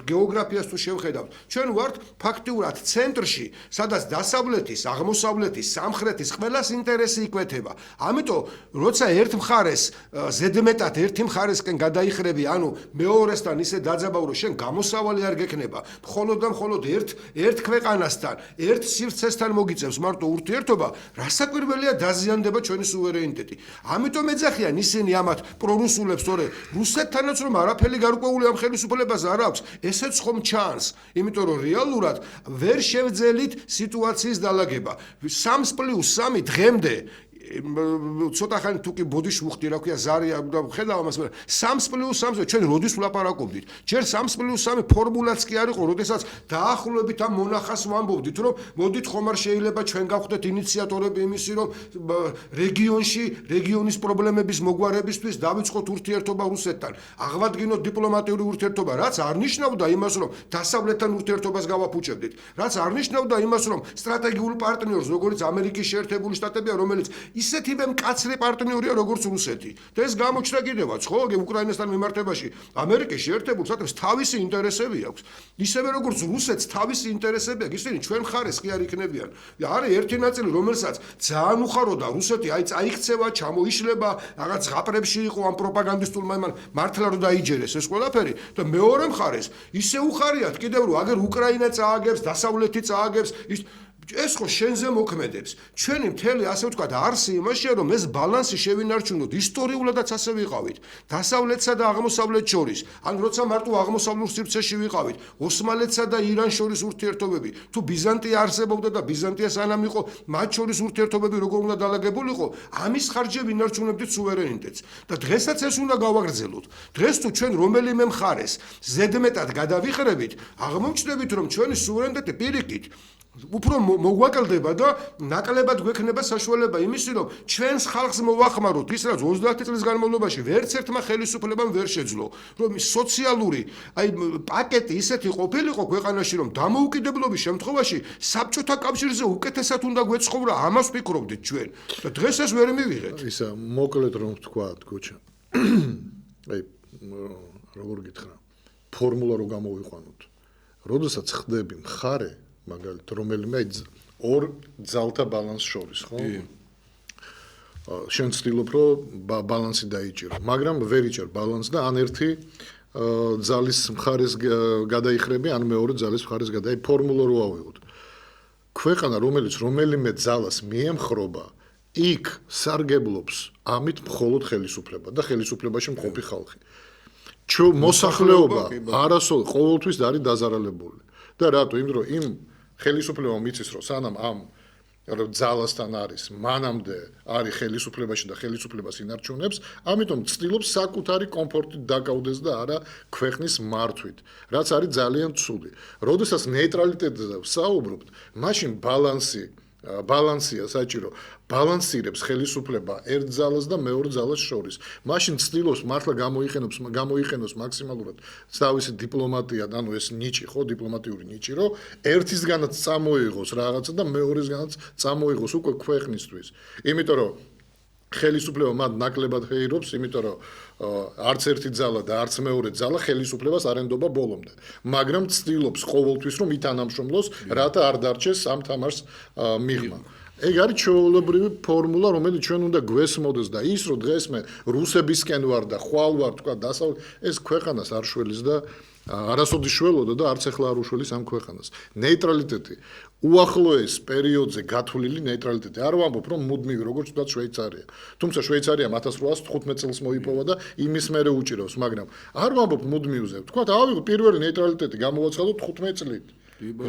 გეოგრაფიას თუ შევხედავთ, ჩვენ ვართ ფაქტიურად ცენტრში, სადაც დასავლეთის, აღმოსავლეთის, სამხრეთის ყველას ინტერესი იკვეთება. ამიტომ როცა ერთ მხარეს ზედმეტად ერთი მხარესკენ გადაიხრები, ანუ მეორესთან ისე დაძაბავ, რომ შენ გამოსავალი არ გექნება, მხოლოდ და მხოლოდ ერთ ქვეყანასთან, ერთ სივრცესთან მოგიწევს მარტო ურთიერთობა, რასაკვირველია დაზიანდება ჩვენი სუვერენიტეტი. ამიტომ ეძახიან ისინი ამათ პრორუსულებს, თორე რუსეთთანაც რომ არაფერი გარკვეული ამ ხელისუფლებას არ აქვს, ესეც ხომ ჩანს, იმიტომ რომ რეალურად ვერ შევძელით სიტუაციის დალაგება. 3+3 დღემდე ცოტა ხანი თუ კი ბოდიში ვუხდი რა ქვია ზარი და ხედავ ამას, მაგრამ 3+3-ზე ჩვენ როდის ვლაპარაკობდით? ჯერ 3+3 ფორმულაც კი არ იყო, როდესაც დაახლოებით ამ მონახას ვამბობდით, რომ მოდით ხომ არ შეიძლება ჩვენ გავხდეთ ინიციატორები იმისი, რომ რეგიონის პრობლემების მოგვარებისთვის დავიწყოთ ურთიერთობა რუსეთთან, აღვადგინოთ დიპლომატიური ურთიერთობა, რაც არ ნიშნავდა იმას, რომ დასავლეთთან ურთიერთობას გავაფუჭებდით, რაც არ ნიშნავდა იმას, რომ სტრატეგიულ პარტნიორს, როგორც ამერიკის შეერთებული შტატებია, რომელიც ისეთივე მკაცრი პარტნიორია როგორც რუსეთი. და ეს გამოჩნდა კიდევაც, ხო, უკრაინასთან მიმართებაში ამერიკის შეერთებულ შტატებს თავისი ინტერესები აქვს. ისევე როგორც რუსეთს თავისი ინტერესები აქვს, ისინი ჩვენ მხარეს კი არ იქნებიან. არის ერთი ნაწილი, რომელსაც ძალიან უხაროდა რუსეთი, აი წაიქცევა, ჩამოიშლება, რაღაც ზღაპრებში იყო ამ პროპაგანდისტულმა იმან მართლა რომ დაიჯერეს ეს ყველაფერი და მეორე მხარეს ისე უხარიათ კიდევ რომ აგერ უკრაინა წააგებს, დასავლეთი წააგებს, ეს ხო შენზე მოქმედებს. ჩვენი მთელი ასე ვთქვათ არსი იმაშია, რომ ეს ბალანსი შევინარჩუნოთ, ისტორიულადაც ასე ვიყავით. დასავლეთსა და აღმოსავლეთს შორის, ან როცა მარტო აღმოსავლურ სივრცეში ვიყავით, ოსმალეთსა და ირანს შორის ურთიერთობები, თუ ბიზანტია არსებობდა და ბიზანტია სანამ იყო, მათ შორის ურთიერთობები როგორ უნდა დალაგებულიყო, ამის ხარჯზე ვინარჩუნებდით სუვერენიტეტს. და დღესაც ეს უნდა გავაგრძელოთ. დღეს თუ ჩვენ რომელიმე მხარეს ზედმეტად გადავიხრებით, აღმოჩნდებით, რომ ჩვენი სუვერენიტეტი პირიქით უფრო მოგვაკლდება და ნაკლებად გვექნება საშუალება იმისი, რომ ჩვენს ხალხს მოვახმაროთ ის, რაც 30 წლის განმავლობაში ვერც ერთმა ხელისუფლებამ ვერ შეძლო, რომ სოციალური პაკეტი ისეთი ყოფილიყო ქვეყანაში, რომ დამოუკიდებლობის შემთხვევაში საბჭოთა კავშირზე უკეთესად უნდა გვეცხოვრა, ამას ვფიქრობდით ჩვენ. და დღეს ეს ვერ მივიღეთ. ისა მოკლედ რომ ვთქვა, გოჩა. როგორ გითხრა, ფორმულა რო გამოვიყვანოთ. როდესაც ხდები მხარე მაგალითად რომელიმე ორ ძალთა ბალანს შორის, ხო? შენ ცდილობ რომ ბალანსი დაიჭირო, მაგრამ ვერ იჭერ ბალანს და ან ერთი ძალის მხარეს გადაიხრები, ან მეორე ძალის მხარეს ფორმულა რო ავიღოთ. ქვეყანა რომელიც რომელიმე ძალას მიემხრობა, იქ სარგებლობს ამით მხოლოდ ხელისუფლება და ხელისუფლებაში მყოფი ხალხი. მოსახლეობა არასოდეს ყოველთვის არის დაზარალებული. და რატო? იმიტომ რომ იმ ხელისუფლებამ იცის რომ სანამ ამ ძალასთან არის, მანამდე არის ხელისუფლებაში და ხელისუფლებას ინარჩუნებს, ამიტომ ცდილობს საკუთარი კომფორტით დაკავდეს და არა ქვეყნის მართვით, რაც არის ძალიან ცუდი. როდესაც ნეიტრალიტეტზე ვსაუბრობთ, მაშინ ბალანსია საჭირო, ბალანსირებს ხელისუფლება ერთ ძალას და მეორე ძალას შორის. მაშინ ცდილობს მართლა გამოიყენოს მაქსიმალურად თავისი დიპლომატია, ანუ ეს ნიჭი, ხო, დიპლომატიური ნიჭი, რომ ერთისგანაც წამოიღოს რაღაცა და მეორესგანაც წამოიღოს უკვე ქვეყნისთვის. იმიტომ რომ ხელისუფლება მათ ნაკლებად ჰეირობს, იმიტომ რომ არც ერთი ძალა და არც მეორე ძალა ხელისუფლებას არ ენდობა ბოლომდე. მაგრამ ცდილობს ყოველთვის რომ ითანამშრომლოს, რათა არ დარჩეს ამ თამაშს მიღმა. ეგ არის ჩვეულებრივი ფორმულა, რომელიც ჩვენ უნდა გვესმოდეს და ის რომ დღეს მე რუსებისკენ ვარ და ხვალ ვარ, თქვა დასავლეთ, ეს ქვეყანას არ შველის და არასოდეს შველოდა და არც ახლა არ უშველის ამ ქვეყანას. ნეიტრალიტეტი უახლოეს პერიოდზე გათვლილი ნეიტრალიტეტი. არ ვამბობ რომ მუდმივი როგორც თქვა შვეიცარია. თუმცა შვეიცარიამ 1815 წელს მოიპოვა და იმის მერე უჭირავს, მაგრამ არ ვამბობ მუდმივზე. თქვა ავიღოთ პირველი ნეიტრალიტეტი გამოვაცხადოთ 15 წლით.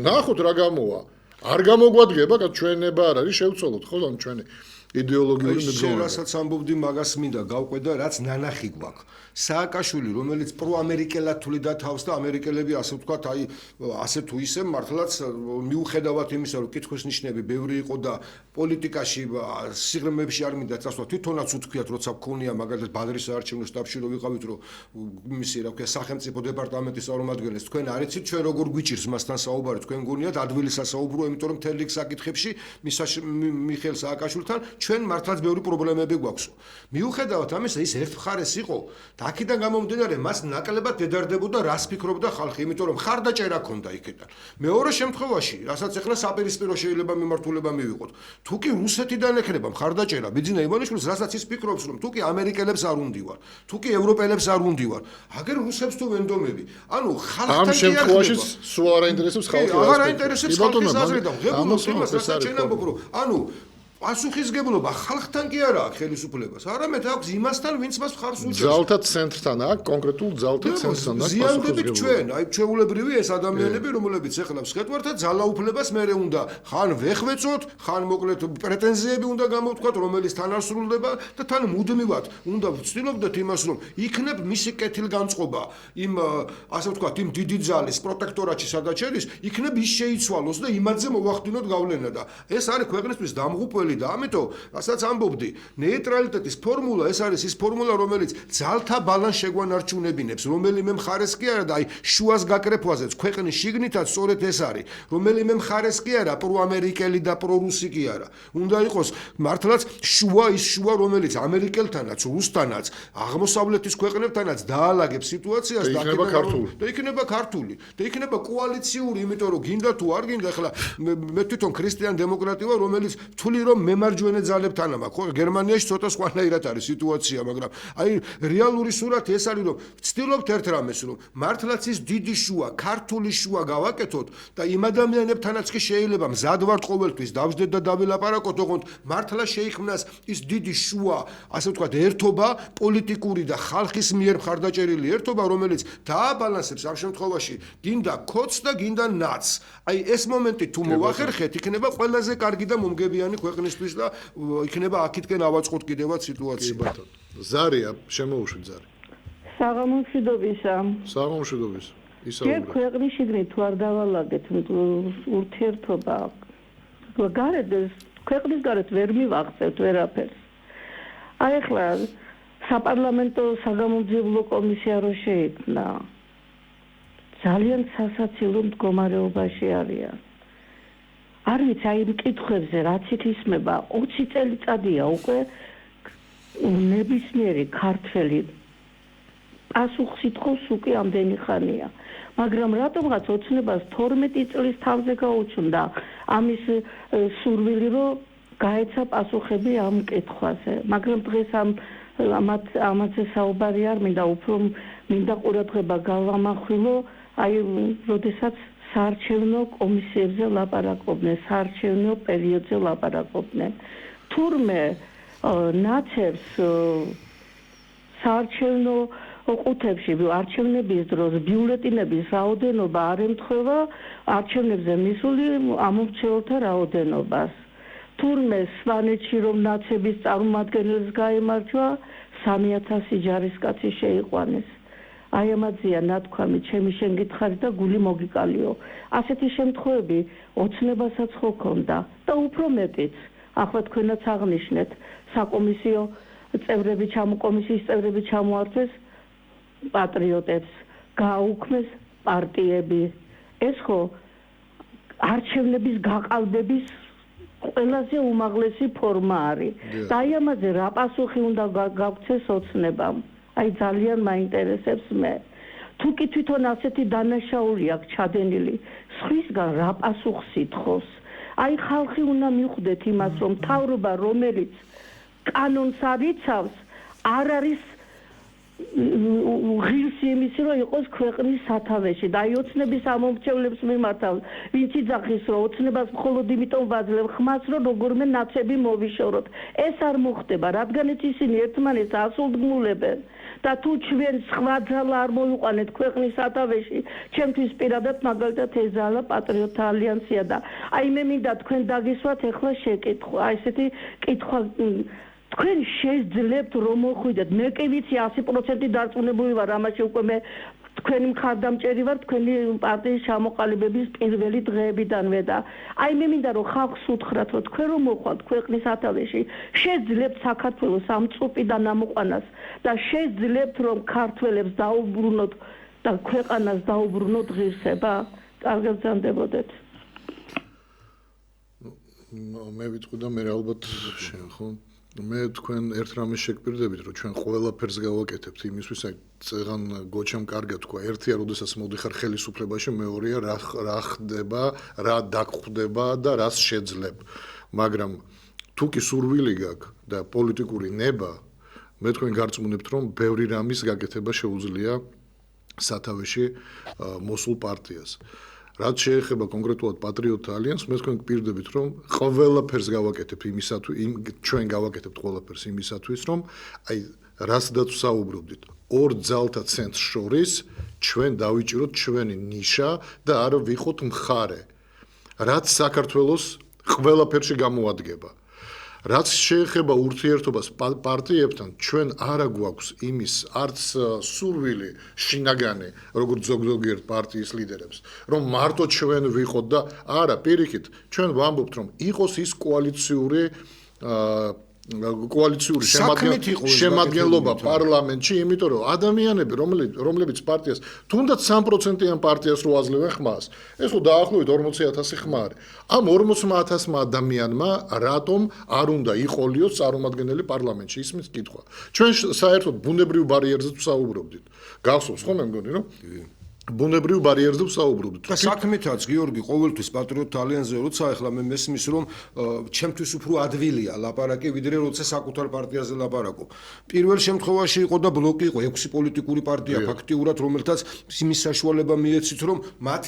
ნახოთ რა გამოვა. არ გამოგვადგება, ჩვენ ნება არ არის შევცვალოთ, ხო, ან ჩვენი იდეოლოგიური შენ მიდგომა. რასაც ამბობდი მაგას მინდა გავყვე და რაც ნანახი გვაქვს. სააკაშვილი, რომელიც პროამერიკელად თვლიდა თავს და ამერიკელები ასე ვთქვათ, აი ასე თუ ისე მართლაც მიუხედავად იმისა, რომ კითხვის ნიშნები ბევრი იყო და პოლიტიკაში სიღრმეებში არ მინდა წასვლა, თვითონაც უთქვიათ, როცა გქონია მაგალითად ბადრის საარჩევნო შტაბში რო ვიყავით, რომ მისი რა ვქია სახელმწიფო დეპარტამენტის წარმომადგენლებს, თქვენ არ იცით ჩვენ როგორ გვიჭირს მასთან საუბარი, თქვენ გონიათ ადვილი სასაუბრო, იმიტომ რომ მთელი საკითხებში მიხეილ სააკაშვილთან ჩვენ მართლაც ბევრი პრობლემები გვაქვს. მიუხედავად ამისა, ის ერთ მხარეს იყო და აქედან გამომდინარე, მას ნაკლებად დედარდებოდა რას ფიქრობდა ხალხი, იმიტომ რომ ხარდაჭერა ქონდა იქიდან. მეორე შემთხვევაში, რასაც ახლა საპირისპირო შეიძლება მიმართულება მივიღოთ, თუ კი რუსეთიდან ექნება ხარდაჭერა, ბიძინა ივანიშვილს, რასაც ის ფიქრობს, რომ თუ კი ამერიკელებს არ უნდივარ, თუ კი ევროპელებს არ უნდივარ, აგერ რუსებს თუ ვენდომები. ანუ ხალხთან ამ შემთხვევაში სულ არ აინტერესებს ხალხი. აღარ აინტერესებს ხალხის აზრი და ღებულობს იმას, რასაც ჩვენ ამბობ, რომ ანუ პასუხისგებლობა ხალხთან კი არა აქვს ხელისუფლებას, არამედ აქვს იმასთან, ვინც მას მხარს უჭერს. ძალთა ცენტრთან აქვს, კონკრეტულ ძალთა ცენტრთან აქვს. ზიანდებით ჩვენ, აი ჩვეულებრივი ეს ადამიანები, რომლებიც ეხლა მსხვერპლად ძალაუფლებას მერე უნდა ხან ვეხვეწოთ, ხან მოკლედ პრეტენზიები უნდა გამოვთქვათ, რომელიც თან არ სრულდება და თან მუდმივად უნდა ვცდილობდეთ იმას, რომ იქნებ მისი კეთილგანწყობა იმ ასე ვთქვათ, იმ დიდი ძალის პროტექტორატში სადაც შედის, იქნებ ის შეიცვალოს და იმაზე მოვახდინოთ გავლენა და ეს არის ქვეყნისთვის დამღუპველი და ამიტომ, რასაც ამბობდი, ნეიტრალიტეტის ფორმულა ეს არის ის ფორმულა, რომელიც ძალთა ბალანს შეგვანარჩუნებინებს, რომელიმე მხარეს კი არა და აი შუას გაკრეფვაზეც ქვეყნის შიგნითაც სწორედ ეს არის, რომელიმე მხარეს კი არა პროამერიკელი და პრორუსი კი არა. უნდა იყოს მართლაც შუა ის შუა, რომელიც ამერიკელთანაც, რუსთანაც, აღმოსავლეთის ქვეყნებთანაც დაალაგებს სიტუაციას და იქნება ქართული. და იქნება ქართული და იქნება კოალიციური, იმიტომ რომ გინდა თუ არ გინდა, ახლა მე თვითონ ქრისტიან დემოკრატი ვარ, რომელიც თვლი რომ მემარჯვენე ძალებთან მაქვს. ხო, გერმანიაში ცოტა სხვანაირად არის სიტუაცია, მაგრამ აი რეალური სურათი ეს არის, რომ ვცდილობთ ერთ რამეს, რომ მართლაც ის დიდი შუა, ქართული შუა გავაკეთოთ და იმ ადამიანებთანაც კი შეიძლება მზად ვართ ყოველთვის დავждეთ და დავილაპარაკოთ, ოღონდ მართლა შეიქმნას ის დიდი შუა, ასე ვთქვათ, ერთობა, პოლიტიკური და ხალხის მიერ მხარდაჭერილი ერთობა, რომელიც დააბალანსებს ამ შემთხვევაში გინდა ქოც და გინდა ნაც. აი ეს მომენტი თუ მოვახერხეთ, იქნება ყველაზე კარგი და მომგებიანი ქვეყნისთვის და იქნება აქეთკენ ავაწყოთ კიდევაც სიტუაცია. ზარია, შემოუშვი ზარი. საღამომშვიდობისა. საღამომშვიდობისა. ჯერ ქვეყნის შიგნით თუ არ დავალაგეთ ურთიერთობა. გარეთ ქვეყნის გარეთ ვერ მივახცევთ ვერაფერს. აი ახლა საპარლამენტო საგამომძიებლო კომისია რო შეიქმნა. ძალიან სასაცილო მდგომარეობაში არიან. არ ვიცი, აი იმ კითხვებზე რაც ითისმება 20 წელიწადია უკვე ნებისმიერი ქართველი პასუხს ითხოვს უკვე ამდენი ხანია. მაგრამ რატომღაც ოცნებას 12 წლის თავზე გაუჩნდა ამის სურვილი, რომ გაეცა პასუხები ამ კითხვაზე. მაგრამ დღეს ამაზე საუბარი არ მინდა, უფრო მინდა ყურადღება გავამახვილო, აი, როდესაც საარჩევნო კომისიებზე ლაპარაკობდნენ, საარჩევნო პერიოდზე ლაპარაკობდნენ. თურმე ნაცებს საარჩევნო ყუთებში არჩევნების დროს ბიულეტინების რაოდენობა არ ემთხვევა არჩევნებზე მისული ამომრჩეველთა რაოდენობას. თურმე სვანეთში რომ ნაცების წარმომადგენელს გაემარჯვა 3000 ჯარისკაცი შეიყვანეს. აი ამაზეა ნათქვამი, ჩემი შენ გითხარი და გული მოგიკალიო. ასეთი შემთხვევები ოცნებასაც ხო ქონდა და უფრო მეტიც. ახლა თქვენაც აღნიშნეთ, საკომისიო წევრები კომისიის წევრები ჩამოართვეს პატრიოტებს, გააუქმეს პარტიები. ეს ხო არჩევნების გაყალბების ყველაზე უმაღლესი ფორმა არის. და აი ამაზე რა პასუხი უნდა გავქცეს ოცნებამ? აი ძალიან მაინტერესებს მე. თუ კი თვითონ ასეთი დანაშაული აქვს ჩადენილი, სხვისგან რა პასუხს ითხოვს? აი ხალხი უნდა მიხვდეთ იმას, რომ მთავრობა, რომელიც კანონს არ იცავს, არ არის ღირსი იმისი რომ იყოს ქვეყნის სათავეში და აი ოცნების ამომრჩევლებს მიმართავ ვინც იძახის რომ ოცნებას მხოლოდ იმიტომ ვაძლევ ხმას რომ როგორმე ნაცები მოვიშოროთ ეს არ მოხდება რადგანაც ისინი ერთმანეთს ასულდგმულებენ და თუ ჩვენ სხვა ძალა არ მოვიყვანეთ ქვეყნის სათავეში ჩემთვის პირადად მაგალითად ეს ძალა პატრიოტთა ალიანსია და აი მე მინდა თქვენ დაგისვათ ახლა შეკითხვა აი ესეთი კითხვა თქვენ შეძლებთ რომ მოხვიდეთ მე კი ვიცი 100% დარწმუნებული ვარ ამაში უკვე მე თქვენი მხარდამჭერი ვარ თქვენი პარტიის ჩამოყალიბების პირველი დღეებიდანვე და აი მე მინდა რომ ხალხს უთხრათ რომ თქვენ რომ მოხვალთ ქვეყნის სათავეში შეძლებთ საქართველოს ამ წუპიდან ამოყვანას და შეძლებთ რომ ქართველებს დაუბრუნოთ და ქვეყანას დაუბრუნოთ ღირსება კარგად გრძანდებოდეთ მე ვიტყვი და მე ალბათ შენ ხო მე თქვენ ერთ რამეს შეგპირდებით რომ ჩვენ ყველაფერს გავაკეთებთ იმისთვის აი წეღან გოჩამ კარგად თქვა ერთია როდესაც მოდიხარ ხელისუფლებაში მეორეა რა ხდება რა დაგხვდება და რას შეძლებ მაგრამ თუ კი სურვილი გაქვს და პოლიტიკური ნება მე თქვენ გარწმუნებთ რომ ბევრი რამის გაკეთება შეუძლია სათავეში მოსულ პარტიას რაც შეეხება კონკრეტულად პატრიოტთა ალიანსს, მე თქვენ გპირდებით, რომ ყველაფერს გავაკეთებ იმისათვის, ჩვენ გავაკეთებთ ყველაფერს იმისათვის, რომ აი რასდაც ვსაუბრობდით, ორ ძალთა ცენტრს შორის ჩვენ დავიჭიროთ ჩვენი ნიშა და არ ვიყოთ მხარე. რაც საქართველოს ყველაფერში გამოადგება. რაც შეეხება ურთიერთობას პარტიებთან, ჩვენ არა გვაქვს იმის არც სურვილი შინაგანი, როგორც ზოგიერთ პარტიის ლიდერებს, რომ მარტო ჩვენ ვიყოთ და არა, პირიქით, ჩვენ ვამბობთ, რომ იყოს ის კოალიციური შემადგენლობა პარლამენტში, იმიტომ რომ ადამიანები, რომლებიც პარტიას, თუნდაც 3%-იან პარტიას რო აძლევენ ხმას, ეს ხო დაახლოებით 40,000 ხმა არის. ამ 40,000 ადამიანმა რატომ არ უნდა იყოლიოს წარმომადგენელი პარლამენტში? ისმის კითხვა. ჩვენ საერთოდ ბუნებრივ ბარიერზე ვსაუბრობდით. გახსოვს ხო მე მგონი, რომ ბუნებრივ ბარიერზე ვსაუბრობთ. და საქმითაც გიორგი ყოველთვის პატრიოტთა ალიანსზე როცა ახლა მე მესმის რომ ჩემთვის უფრო ადვილია ლაპარაკი ვიდრე როცა საკუთარ პარტიაზე ლაპარაკობ. პირველ შემთხვევაში იყო და ბლოკი იყო 6 პოლიტიკური პარტია ფაქტიურად რომელთაც იმის საშუალება მიეცით რომ მათ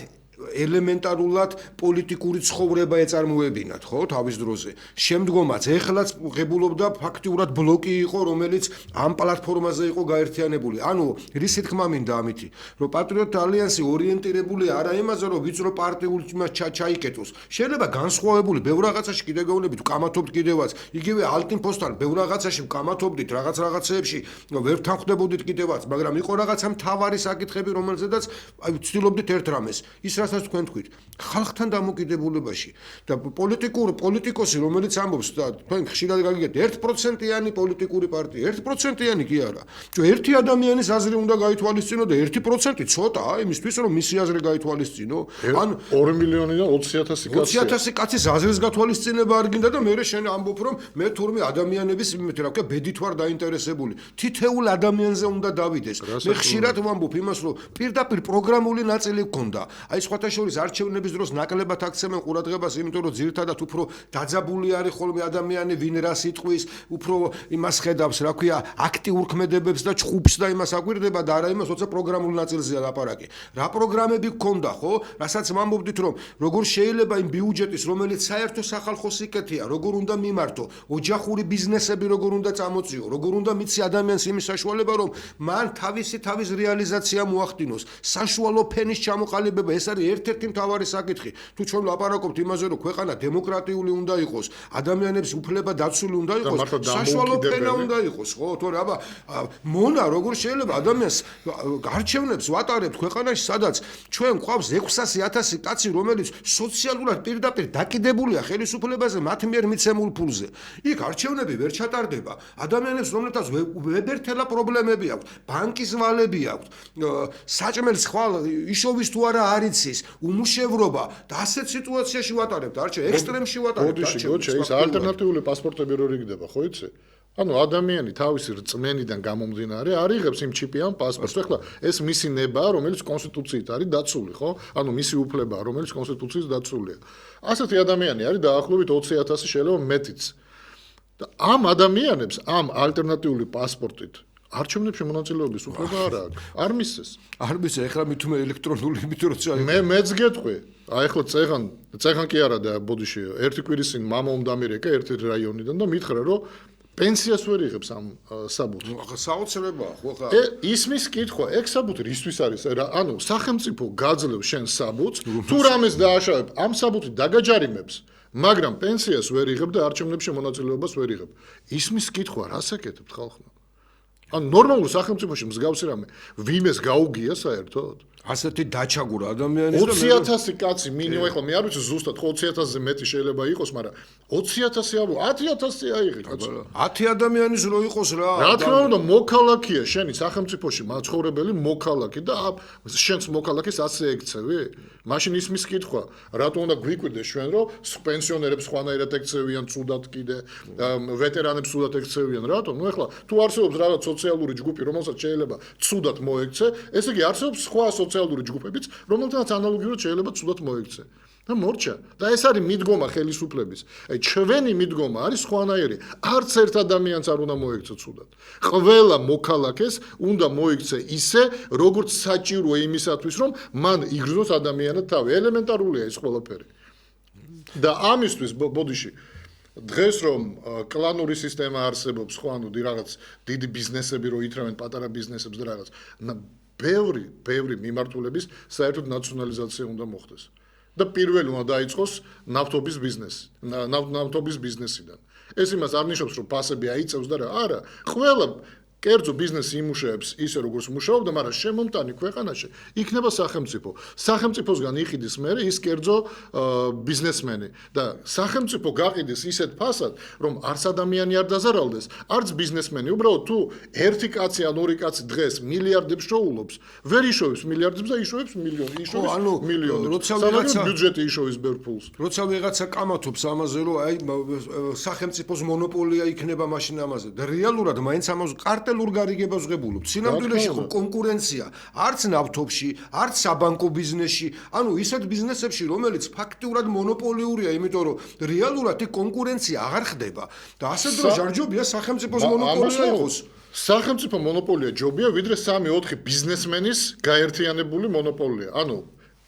ელემენტარულად პოლიტიკური ცხოვრება ეწარმოებინათ, ხო, თავის დროზე. შემდგომაც ეხლაც ღებულობდა ფაქტიურად ბლოკი იყო, რომელიც ამ პლატფორმაზე იყო გაერთიანებული. ანუ რისი თქმა მინდა ამითი, რომ პატრიოტთა ალიანსი ორიენტირებული არა იმაზე, რომ ვიწრო პარტიულ იმას ჩაიკეტოს. შეიძლება განსხვავებული ბევრ რაღაცაში კიდე გეუბნებით, ვკამათობთ კიდევაც. იგივე ალტინფოსთან ბევრ რაღაცაში ვკამათობდით, რაღაცეებში ვერ თანხმდებოდით კიდევაც, მაგრამ იყო რაღაცა მთავარი საკითხები, რომელზედაც აი ვცდილობდით ერთ რამეს. ის რასაც თქვენ თქვით, ხალხთან დამოკიდებულებაში და პოლიტიკოსი, რომელიც ამბობს და თქვენ ხშირად გაგიგეთ 1%-იანი პოლიტიკური პარტია, 1%-იანი კი არა. ერთი ადამიანის აზრი უნდა გაითვალისწინო და 1% ცოტაა იმისთვის, რომ მისი აზრი გაითვალისწინო. ან 2 მილიონიდან 20,000 კაცი. 20,000 კაცის აზრის გათვალისწინება არ გინდა და მე შენ ამბობ, რომ მე თურმე ადამიანების რა ვქო, ბედით ვარ დაინტერესებული. თითეულ ადამიანზე უნდა დავიდეს. მე ხშირად ვამბობ იმას, რომ პირდაპირ პროგრამული ნაწილი გქონდა. აი სხვათა შორის არჩევნების დროს ნაკლებად აქცევენ ყურადღებას, იმიტომ რომ ძირთადად უფრო დაძაბული არის ხოლმე ადამიანი, ვინ რას იტყვის, უფრო იმას ხედავს, რა ქვია, აქტიურ ქმედებებს და ჭხუბს და იმას აგვირდება და არა იმას, როცა პროგრამულ ნაწილზეა ლაპარაკი. რა პროგრამები გქონდა, ხო? რასაც ვამბობდით, რომ როგორ შეიძლება იმ ბიუჯეტის, რომელიც საერთო სახალხო სიკეთეა, როგორ უნდა მიმართო, ოჯახური ბიზნესები როგორ უნდა წამოწიო, როგორ უნდა მიცი ადამიანს იმის საშუალება, რომ მან თავის რეალიზაცია მოახდინოს, საშუალო ფენის ჩამოყალიბება, ეს არის ერთ-ერთი მთავარი საკითხი. თუ ჩვენ ლაპარაკობთ იმაზე, რომ ქვეყანა დემოკრატიული უნდა იყოს, ადამიანების უფლება დაცული უნდა იყოს, საშუალო ფენა უნდა იყოს, ხო? თორე აბა მონა როგორ შეიძლება ადამიანს არჩევნებს ვატარებთ ქვეყანაში, სადაც ჩვენ გვყავს 600,000 კაცი, რომელიც სოციალურად პირდაპირ დაკიდებულია ხელისუფლებაზე მათ მიერ მიცემულ ფულზე. იქ არჩევნები ვერ ჩატარდება. ადამიანებს რომლებსაც ვებერთელა პრობლემები აქვს, ბანკის ვალები აქვს, საჭმელს ხვალ იშოვის თუ არა არიცის, უმუშევრობა და ასეთ სიტუაციაში ვატარებთ არჩევნებს, ექსტრემში ვატარებთ არჩევნებს. ის ალტერნატიული პასპორტები რო რიგდება, ხო იცი? ანუ ადამიანი თავისი რწმენიდან გამომდინარე არიღებს იმ ჩიპიან პასპორტს. ეხლა ეს მისი ნება, რომელიც კონსტიტუციით არის დაცული, ხო? ანუ მისი უფლება, რომელიც კონსტიტუციით დაცულია. ასეთი ადამიანი არის დაახლოებით 20,000, შეიძლება მეტიც. და ამ ადამიანებს ამ ალტერნატიული პასპორტით არჩევნებში მონაწილეობის უფლება არ აქვს. არ მისცეს. არ მისცეს, ეხლა მithumე ელექტრონული იმით როცა მეც გეტყვი. აი ახლა წეღან კი არა და ბოდიში ერთი კვირის წინ მამა უნდა მირეკა ერთი რაიონიდან და მითხრა რომ პენსიას ვერ იღებს ამ საბუთს. ახლა საოცრებაა ხო ხა? ისმის კითხვა, ეგ საბუთი რისთვის არის? ანუ სახელმწიფო გაძლევს შენ საბუთს, თუ რამეს დააშავებ, ამ საბუთი დაგაჯარიმებს, მაგრამ პენსიას ვერ იღებ და არჩევნებში მონაწილეობას ვერ იღებ. ისმის კითხვა რას აკეთებთ ხალხმა? ან ნორმალურ სახელმწიფოში მსგავსი რამე ვიმეს გაუგია საერთოდ? ასეთი დაჩაგურა ადამიანის 20,000 კაცი მინიმუმ ახლა მე არ ვიცი ზუსტად 20,000-ზე მეტი შეიძლება იყოს, მაგრამ 20,000 აბუ 10,000 აიღე კაცო. 10 ადამიანის რო იყოს რა. რა თქმა უნდა, მოქალაქეა შენი სახელმწიფოში მაცხოვრებელი მოქალაქე და შენს მოქალაქეს ასე ექცევი? მაშინ ისმის კითხვა, რატო უნდა გვიკვირდეს ჩვენ, რომ პენსიონერებს სხვანაირად ექცევიან ცუდად კიდე, ვეტერანებს ცუდად ექცევიან, რატო? ნუ ახლა თუ არსებობს რაღაც სოციალური ჯგუფი, რომელსაც შეიძლება ცუდად მოექცე, ესე იგი არსებობს სხვა სოციალური ჯგუფებიც, რომელთანაც ანალოგიურად შეიძლება ცუდად მოექცე. და მორჩა. და ეს არის მიდგომა ხელისუფლების. აი ჩვენი მიდგომა არის სხვანაირი. არც ერთ ადამიანს არ უნდა მოექცე ცუდად. ყველა მოქალაქეს უნდა მოექცე ისე, როგორც საჭიროა იმისათვის, რომ მან იგრძნოს ადამიანად თავი. ელემენტარულია ეს ყველაფერი. და ამისთვის ბოდიში დღეს რომ კლანური სისტემა არსებობს, ხო, ანუ რაღაც დიდი ბიზნესები რო ითრავენ პატარა ბიზნესებს და რაღაც ბევრი მიმართულების საერთოდ ნაციონალიზაცია უნდა მოხდეს. და პირველი უნდა დაიწყოს ნავთობის ბიზნესი, ნავთობის ბიზნესიდან. ეს იმას არ ნიშნავს, რომ ფასები აიწევს და რა, არა, ყველა კერძო ბიზნესი იმუშავებს ისე როგორც მუშაობდა, მაგრამ შემომტანი ქვეყანაში იქნება სახელმწიფო. სახელმწიფოსგან იყიდის მერე ის კერძო ბიზნესმენი და სახელმწიფო გაყიდეს ისეთ ფასად, რომ არც ადამიანი არ დაზარალდეს, არც ბიზნესმენი. უბრალოდ თუ ერთი კაცი ან ორი კაცი დღეს მილიარდებს შოულობს, ვერ იშოვებს მილიარდებს და იშოვებს მილიონი, იშოვებს მილიონი. სანამ ბიუჯეტი იშოვის ბევრ ფულს. როცა ვიღაცა კამათობს ამაზე, რომ აი სახელმწიფოს მონოპოლია იქნება მაშინ ამაზე. და რეალურად მაინც ამაზე კარტელურ გარიგებას ვღებულობთ. სინამდვილეში ხო კონკურენცია არც ნავთობში, არც საბანკო ბიზნესში, ანუ ისეთ ბიზნესებში, რომელიც ფაქტიურად მონოპოლიურია, იმიტომ რომ რეალურად იქ კონკურენცია აღარ ხდება და ასე დროს ჯარჯობია სახელმწიფოს მონოპოლია იყოს. სახელმწიფო მონოპოლია ჯობია, ვიდრე 3-4 ბიზნესმენის გაერთიანებული მონოპოლია. ანუ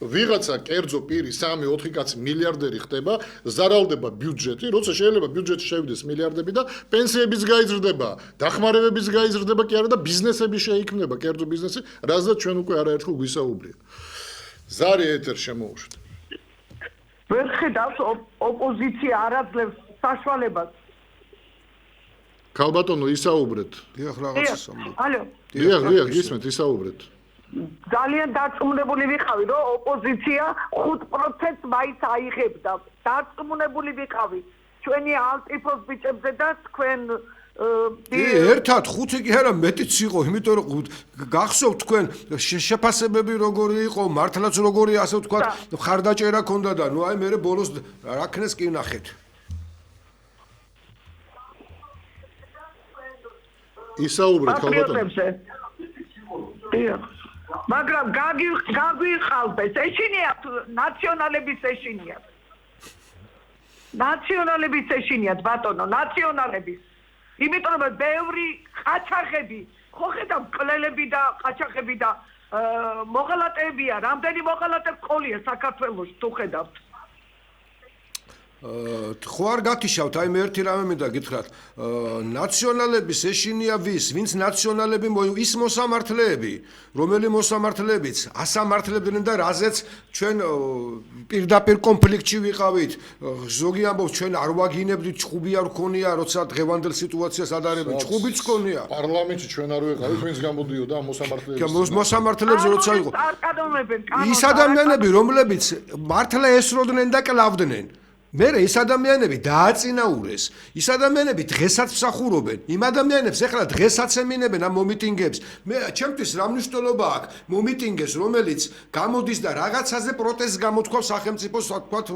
ვიღაცა კერძო პირი 3-4 კაცი მილიარდერი ხდება, ზარალდება ბიუჯეტი, როცა შეიძლება ბიუჯეტში შევიდეს მილიარდები და პენსიებიც გაიზრდება, დახმარებებიც გაიზრდება კი არა და ბიზნესები შეიქმნება, კერძო ბიზნესი, რაზეც ჩვენ უკვე არაერთხელ გვისაუბრია. ზარი ეთერ შემოუშვით. ვერ ხედავს ოპოზიცია არ აძლევს საშუალებას. ქალბატონო ისაუბრეთ. დიახ, რაღაცას ამბობ. ალო. დიახ, გისმენთ, ისაუბრეთ. ძალიან დარწმუნებული ვიყავი, რომ ოპოზიცია 5% მაინც აიღებდა. დარწმუნებული ვიყავი ჩვენი ალტიფოს ბიჭებზე და თქვენ ერთად 5 კი არა მეტიც იყო, იმიტომ რომ გახსოვთ თქვენ შეფასებები როგორი იყო, მართლაც როგორი ასე ვთქვათ, ხარდაჭერა ქონდა და ნუ აი მე ბოლოს რაკნეს კი ნახეთ. ისაუბრეთ ქალბატონო. მაგრამ გაგვიყალბეს, ეშინიათ ნაციონალების ეშინიათ. ნაციონალების ეშინიათ ბატონო, ნაციონალების. იმიტომ რომ ბევრი ყაჩაღები, ხო ხედავ კლელები და ყაჩაღები და მოღალატეებია, რამდენი მოღალატე ყოლია საქართველოში თუ ხედავთ. ხო არ გათიშავთ, აი მე ერთი რამე მინდა გითხრათ. ნაციონალების ეშინია ვინც ნაციონალები ის მოსამართლეები, რომელი მოსამართლეებიც ასამართლებდნენ და რაზეც ჩვენ პირდაპირ კონფლიქტში ვიყავით. ზოგი ამბობს ჩვენ არ ვაგინებდით, ჭუბი არ გქონია, როცა დღევანდელ სიტუაციას ადარებენ, ჭუბიც გქონია. პარლამენტში ჩვენ არ ვიყავით, ვინც გამოდიოდა ამ მოსამართლეებს. მოსამართლეებს როცა იყო. ის ადამიანები, რომლებიც მართლა ესროდნენ და კლავდნენ. მერე ის ადამიანები დააწინაურეს. ის ადამიანები დღესაც მსახურობენ. იმ ადამიანებს ეხლა დღესაც ემინებენ ამ მომიტინგებს. მე ჩემთვის რა მნიშვნელობა აქვს მომიტინგეს, რომელიც გამოდის და რაღაცაზე პროტესტს გამოთქვავს სახელმწიფოს, თქვათ,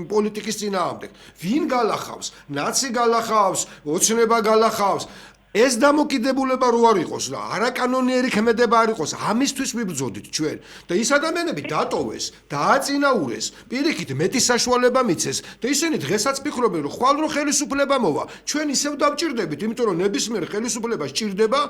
პოლიტიკის წინააღმდეგ. ვინ გალახავს? ნაცი გალახავს, ოცნება გალახავს. ეს დამოკიდებულება რო არ იყოს რა, არაკანონიერი ქმედება არ იყოს, ამისთვის ვიბრძოდით ჩვენ და ის ადამიანები დატოვეს, დააწინაურეს, პირიქით მეტი საშუალება მიცეს და ისინი დღესაც ფიქრობენ, რომ ხვალ რო ხელისუფლება მოვა, ჩვენ ისევ დავჭირდებით, იმიტომ რომ ნებისმიერ ხელისუფლებას ჭირდება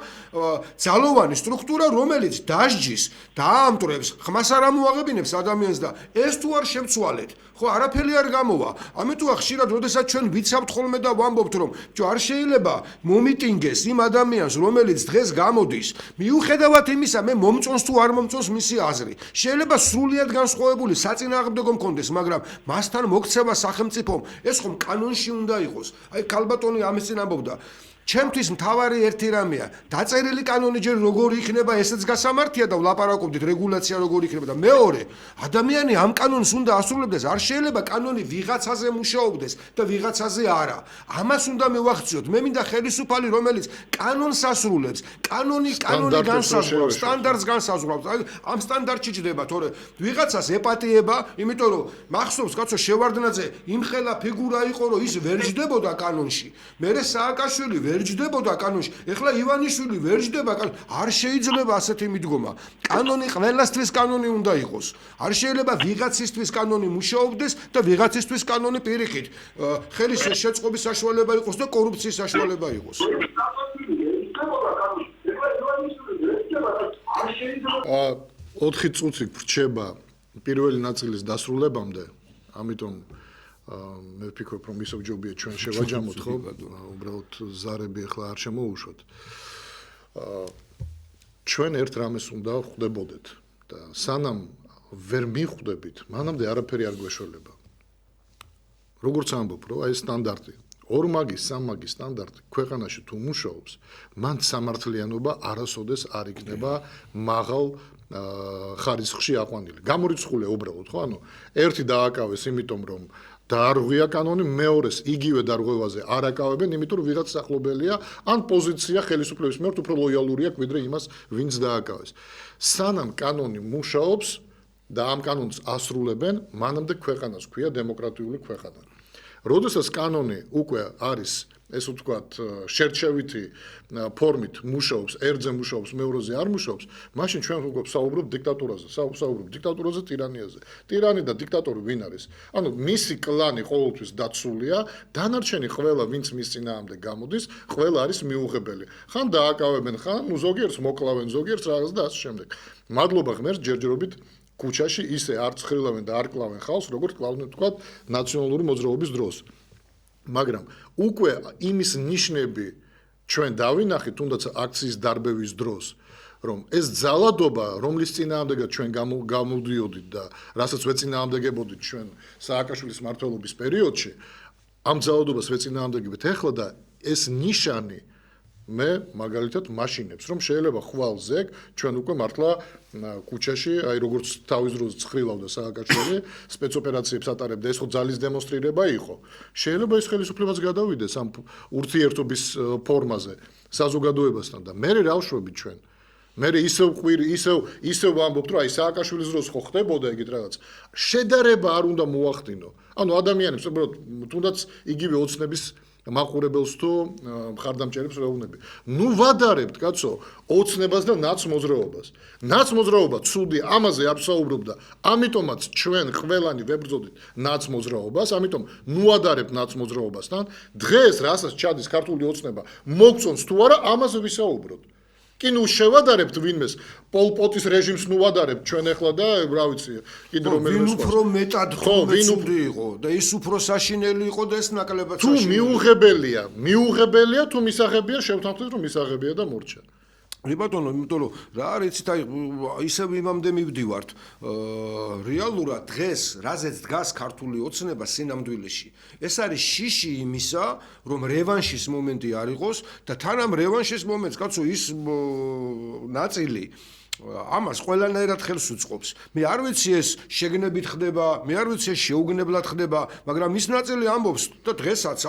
ძალოვანი სტრუქტურა, რომელიც დასჯის, დაამტვრევს, ხმას არ ამოაღებინებს ადამიანს და ეს თუ არ შევცვალეთ, ხო, არაფერი არ გამოვა. ამიტომ ხშირად, როდესაც ჩვენ ვიცავთ ხოლმე და ვამბობთ, რომ არ შეიძლება მომიტინგეს იმ ადამიანს, რომელიც დღეს გამოდის, მიუხედავად იმისა, მე მომწონს თუ არ მომწონს მისი აზრი. შეიძლება სრულიად განსხვავებული საწინააღმდეგო მქონდეს, მაგრამ მასთან მოქცევა სახელმწიფომ, ეს ხომ კანონში უნდა იყოს. აი ქალბატონი ამის წინ ამბობდა. ჩემთვის მთავარი ერთი რამეა, დაწერილი კანონი ჯერ როგორი იქნება, ესეც გასამართია და ვლაპარაკობდით რეგულაცია როგორი იქნება და მეორე, ადამიანი ამ კანონს უნდა ასრულებდეს, არ შეიძლება კანონი ვიღაცაზე მუშაობდეს და ვიღაცაზე არა. ამას უნდა მივახციოთ. მე მინდა ხელისუფალი, რომელიც კანონს ასრულებს, კანონი განსაზღვრავს, სტანდარტს განსაზღვრავს. აი ამ სტანდარტში ჯდება, თორე ვიღაცას ეპატიება, იმიტომ რომ მახსოვს კაცო შევარდნაძე იმხელა ფიგურა იყო, რომ ის ვერ ჯდებოდა კანონში. მერე სააკაშვილი ვერ ჯდებოდა კანონში. ეხლა ივანიშვილი ვერ ჯდება კანონში. არ შეიძლება ასეთი მიდგომა. კანონი ყველასთვის კანონი უნდა იყოს. არ შეიძლება ვიღაცისთვის კანონი მუშაობდეს და ვიღაცისთვის კანონი პირიქით. ხელის შეწყობის საშუალება იყოს და კორუფციის საშუალება იყოს. 4 წუთი გრჩება პირველი ნაწილის დასრულებამდე, ამიტომ მე ვფიქრობ, რომ ისევ ჯობია ჩვენ შევაჯამოთ, ხო? უბრალოდ ზარები ახლა არ შემოუშვათ. ჩვენ ერთ რამეს უნდა ხვდებოდეთ და სანამ ვერ მიხვდებით, მანამდე არაფერი არ გვეშველება. როგორც ამბობ, რომ აი სტანდარტი, ორმაგის, სამაგის სტანდარტი ქვეყანაში თუ მუშაობს, მან სამართლიანობა არასოდეს არ იქნება მაღალ ხარისხში აყვანილი. გამორიცხულია უბრალოდ, ხო? ანუ ერთი დააკავეს, იმიტომ რომ დაარღვია კანონი, მეორეს იგივე დარღვევაზე არ აკავებენ, იმიტომ რომ ვიღაც სახლობელია, ან პოზიცია ხელისუფლების მიმართ უფრო ლოიალურია ვიდრე იმას, ვინც დააკავეს. სანამ კანონი მუშაობს და ამ კანონს ასრულებენ, მანამდე ქვეყანას ქვია დემოკრატიული ქვეყანა. როდესაც კანონი უკვე არის, ესე ვთქვათ, შერჩევითი ფორმით მუშაობს, ერთზე მუშაობს, მეორეზე არ მუშაობს, მაშინ ჩვენ ვსაუბრობთ დიქტატურაზე, ვსაუბრობთ დიქტატურაზე, ტირანიაზე. ტირანი და დიქტატორი ვინ არის? ანუ მისი კლანი ყოველთვის დაცულია, დანარჩენი ყველა, ვინც მის წინააღმდეგ გამოდის, ყველა არის მიუღებელი. ხან დააკავებენ, ხან ზოგიერთს მოკლავენ, ზოგიერთს რაღაც და ასე შემდეგ. მადლობა ღმერთს, ჯერჯერობით ქუჩაში ისე არ ცხრილავენ და არ კლავენ ხალხს, როგორც კლავდნენ, თქვათ, ნაციონალური მოძრაობის დროს. მაგრამ უკვე იმის ნიშნები ჩვენ დავინახეთ, თუნდაც აქციის დარბევის დროს, რომ ეს ძალადობა, რომლის წინააღმდეგაც ჩვენ გამოდიოდით და რასაც ვეწინააღმდეგებოდით ჩვენ სააკაშვილის მმართველობის პერიოდში, ამ ძალადობას ვეწინააღმდეგებთ ახლა და ეს ნიშანი მე მაგალითად მაშინებს, რომ შეიძლება ხვალ ზეგ ჩვენ უკვე მართლა ქუჩაში, აი როგორც თავის დროს ცხრილავდა სააკაშვილი, სპეცოპერაციებს ატარებდა, ეს ხო ძალის დემონსტრირება იყო. შეიძლება ეს ხელისუფლებაც გადავიდეს ამ ურთიერთობის ფორმაზე საზოგადოებასთან და მე რა ვშვებით ჩვენ. მე ისევ ვამბობთ, რომ აი სააკაშვილის დროს ხო ხდებოდა ეგეთ რაღაც. შედარება არ უნდა მოახდინო. ანუ ადამიანებს უბრალოდ თუნდაც იგივე ოცნების მაყურებელს თუ მხარდამჭერებს ვეუბნები. ნუ ვადარებთ, კაცო, ოცნებას და ნაცმოძრაობას. ნაცმოძრაობა ცუდი, ამაზე არ ვსაუბრობდა. ამიტომაც ჩვენ ყველანი ვებრძოდით ნაცმოძრაობას, ამიტომ ნუ ვადარებთ ნაცმოძრაობასთან. დღეს რასაც ჩადის ქართული ოცნება, მოგწონს თუ არა, ამაზე ვისაუბროთ. კი ნუ შევადარებთ ვინმეს პოლ-პოტის რეჟიმს ნუ ვადარებთ ჩვენ ახლა და რა ვიცი კიდე რომელიმე ვინ უფრო მეტად ხომეცუდი იყო და ის უფრო საშინელი იყო და ეს ნაკლებად თუ მიუღებელია თუ მისაღებია შევთანხმდით რომ მისაღებია და მორჩა ბატონო, იმიტომ რომ რა არიცით, აი ისევ იმამდე მივდივართ. რეალურად დღეს რაზეც დგას ქართული ოცნება სინამდვილეში. ეს არის შიში იმისა, რომ რევანშის მომენტი არ იყოს და თან ამ რევანშის მომენტს, კაცო, ის ნაწილი ამას ყველანაირად ხელს უწყობს. მე არ ვიცი ეს შეგნებით ხდება, მე არ ვიცი ეს შეუგნებლად ხდება, მაგრამ ის ნაწილი ამბობს და დღესაც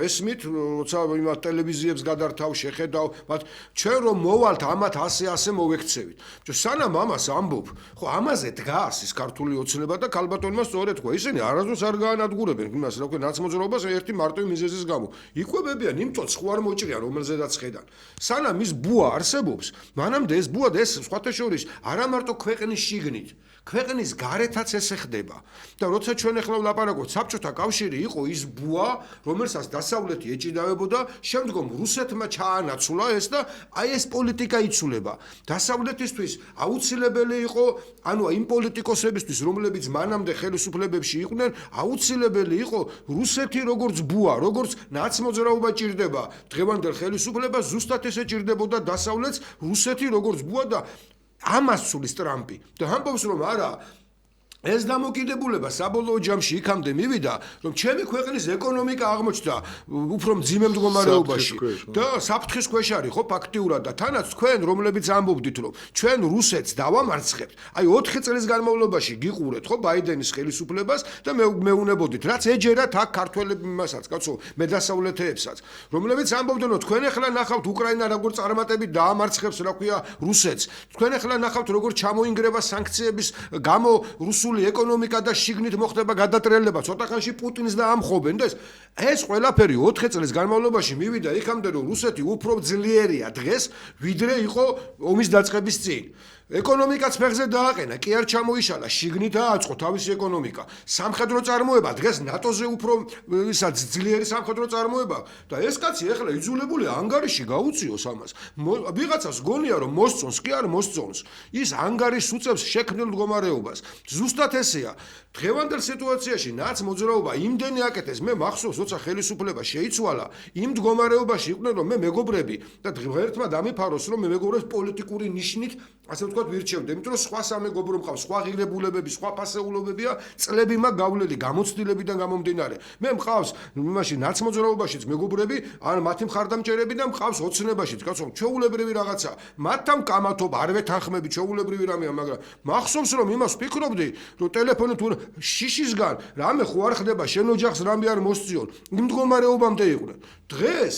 ესმით, როცა იმათ ტელევიზიებს გადართავ, შეხედავ, მათ ჩვენ რომ მოვალთ ამათ ასე მოვექცევით. სანამ ამას ამბობ, ხო ამაზე დგას ის ქართული ოცნება და ქალბატონმა სწორედ თქვა, ისინი არასდროს არ გაანადგურებენ იმას, რა ქვია, ნაცმოძრაობას ერთი მარტივი მიზეზის გამო. იკვებებიან იმ წოts ხო არ მოჭრიან, რომელზედაც ხედან. სანამ ის ბუა არსებობს, მანამდე ეს ბუა და ეს სხვათა შორის არა მარტო ქვეყნის შიგნით, ქვეყნის გარეთაც ესე ხდება. და როცა ჩვენ ახლა ვლაპარაკობთ, საბჭოთა კავშირი იყო ის ბუა, რომელსაც დასავლეთი ეჭიდავებოდა, შემდგომ რუსეთმა ჩაანაცვლა ეს და აი ეს პოლიტიკა იცვლება. დასავლეთისთვის აუცილებელი იყო, ანუ იმ პოლიტიკოსებისთვის, რომლებიც მანამდე ხელისუფლებებში იყვნენ, აუცილებელი იყო რუსეთი როგორც ბუა, როგორც ნაცმოძრაობა ჭირდება. დღევანდელ ხელისუფლებას ზუსტად ესე ჭირდებოდა დასავლეთს რუსეთი როგორც ბუა და ამას სულის ტრამპი და ამბობს რომ არა ეს დამოკიდებულება საბოლოო ჯამში იქამდე მივიდა რომ ჩემი ქვეყნის ეკონომიკა აღმოჩნდა უფრო მძიმე მდგომარეობაში და საფრთხის ქვეშ არის ხო ფაქტიურად და თანაც თქვენ რომლებიც ამბობდით რომ ჩვენ რუსეთს დავამარცხებთ აი 4 წლის განმავლობაში გიყურეთ ხო ბაიდენის ხელისუფლებას და მეუნებოდით რაც ეჯერათ აქ ქართველები იმასაც კაცო მედასავლეთეებსაც რომლებიც ამბობდნენ რომ თქვენ ახლა ნახავთ უკრაინა როგორ წარმატებით დაამარცხებს რა ქვია რუსეთს თქვენ ახლა ნახავთ როგორ ჩამოინგრევა სანქციების გამო რუსულ ეკონომიკა და შიგნით მოხდება გადატრიალება ცოტა ხანში პუტინს და ამხობენ და ეს ყველაფერი 4 წლის განმავლობაში მივიდა იქამდე რომ რუსეთი უფრო ძლიერია დღეს ვიდრე იყო ომის დაწყების წინ ეკონომიკაც ფეხზე დააყენა კი არ ჩამოიშალა შიგნით დააწყო თავისი ეკონომიკა სამხედრო წარმოება დღეს ნატოზე უფრო ისაც ძლიერი სამხედრო წარმოება და ეს კაცი ახლა იძულებული ანგარიში გაუწიოს ამას ვიღაცას გონია რომ მოსწონს კი არ მოსწონს ის ანგარიშს უწევს შექმნილ მდგომარეობას ზუსტად ესეა დღევანდელ სიტუაციაში ნაცმოძრაობა იმდენი აკეთეს მე მახსოვს როცა ხელისუფლება შეიცვალა იმ მდგომარეობაში იყვნენ რომ მე მეგობრები და ღერთმა დამიფაროს რომ მე მეგობრებს პოლიტიკური ნიშნით ასე ვთქვათ ვირჩევდი იმიტომ რომ სხვა სამეგობრო მყავს სხვა ღირებულებები სხვა ფასეულობებია წლები მაგ გავლელი გამოცდილებიდან გამომდინარე მე მყავს იმაში ნაცმოძრაობაშიც მეგობრები ან მათი მხარდამჭერები და მყავს ოცნებაშიც კაცო ჩვეულებრივი რაღაცა მათთან კამათობ არ ვეთანხმები ჩვეულებრივი რამეა მაგრამ მახსოვს რომ იმას ვფიქრობდი რომ ტელეფონით შიშისგან რამე ხო არ ხდება შენ ოჯახს რამე არ მოსწიონ იმ მდგომარეობამდე იყვნენ დღეს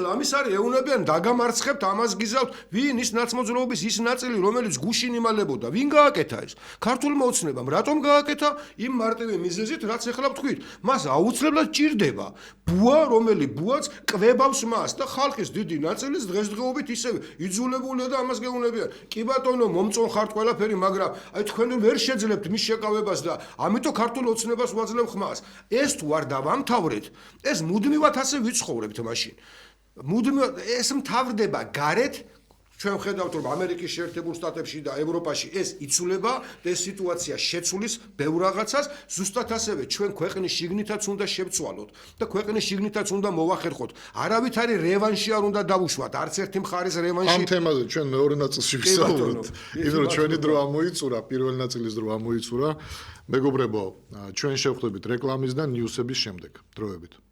ლამის არის ეუნებიან დაგამარცხებთ ამას გიზავთ ვინ ის ნაცმოძრაობის ის ნაწილი რომელიც გუშინ იმალებოდა ვინ გააკეთა ეს ქართულმა ოცნებამ რატომ გააკეთა იმ მარტივი მიზეზით რაც ახლა ვთქვით მას აუცილებლად ჭირდება ბუა რომელი ბუაც კვებავს მას და ხალხის დიდი ნაწილის დღესდღეობით ისევ იძულებულია და ამას გეუნებიან კი ბატონო მომწონ ხართ ყველაფერი მაგრამ აი თქვენ ვერ შეძლებთ მის შეკავებას და ამიტომ ქართულ ოცნებას ვაძლევ ხმას ეს თუ არ დავამთავრეთ ეს მუდმივად ასე ვიცხოვრებთ მაშინ მუდმივად ეს მთავრდება გარეთ ჩვენ ხედავთ რომ ამერიკის შეერთებულ შტატებში და ევროპაში ეს იცვლება და ეს სიტუაცია შეცვლის ბევრ რაღაცას ზუსტად ასევე ჩვენ ქვეყნის შიგნითაც უნდა შევცვალოთ და ქვეყნის შიგნითაც უნდა მოვახერხოთ არავითარი რევანში არ უნდა დავუშვათ არც ერთი მხარის რევანში ამ თემაზე ჩვენ მეორე ნაწილში ვისაუბროთ იმიტომ რომ ჩვენი დრო ამოიწურა პირველი ნაწილის დრო ამოიწურა მეგობრებო ჩვენ შევხვდებით რეკლამის და ნიუსების შემდეგ დროებით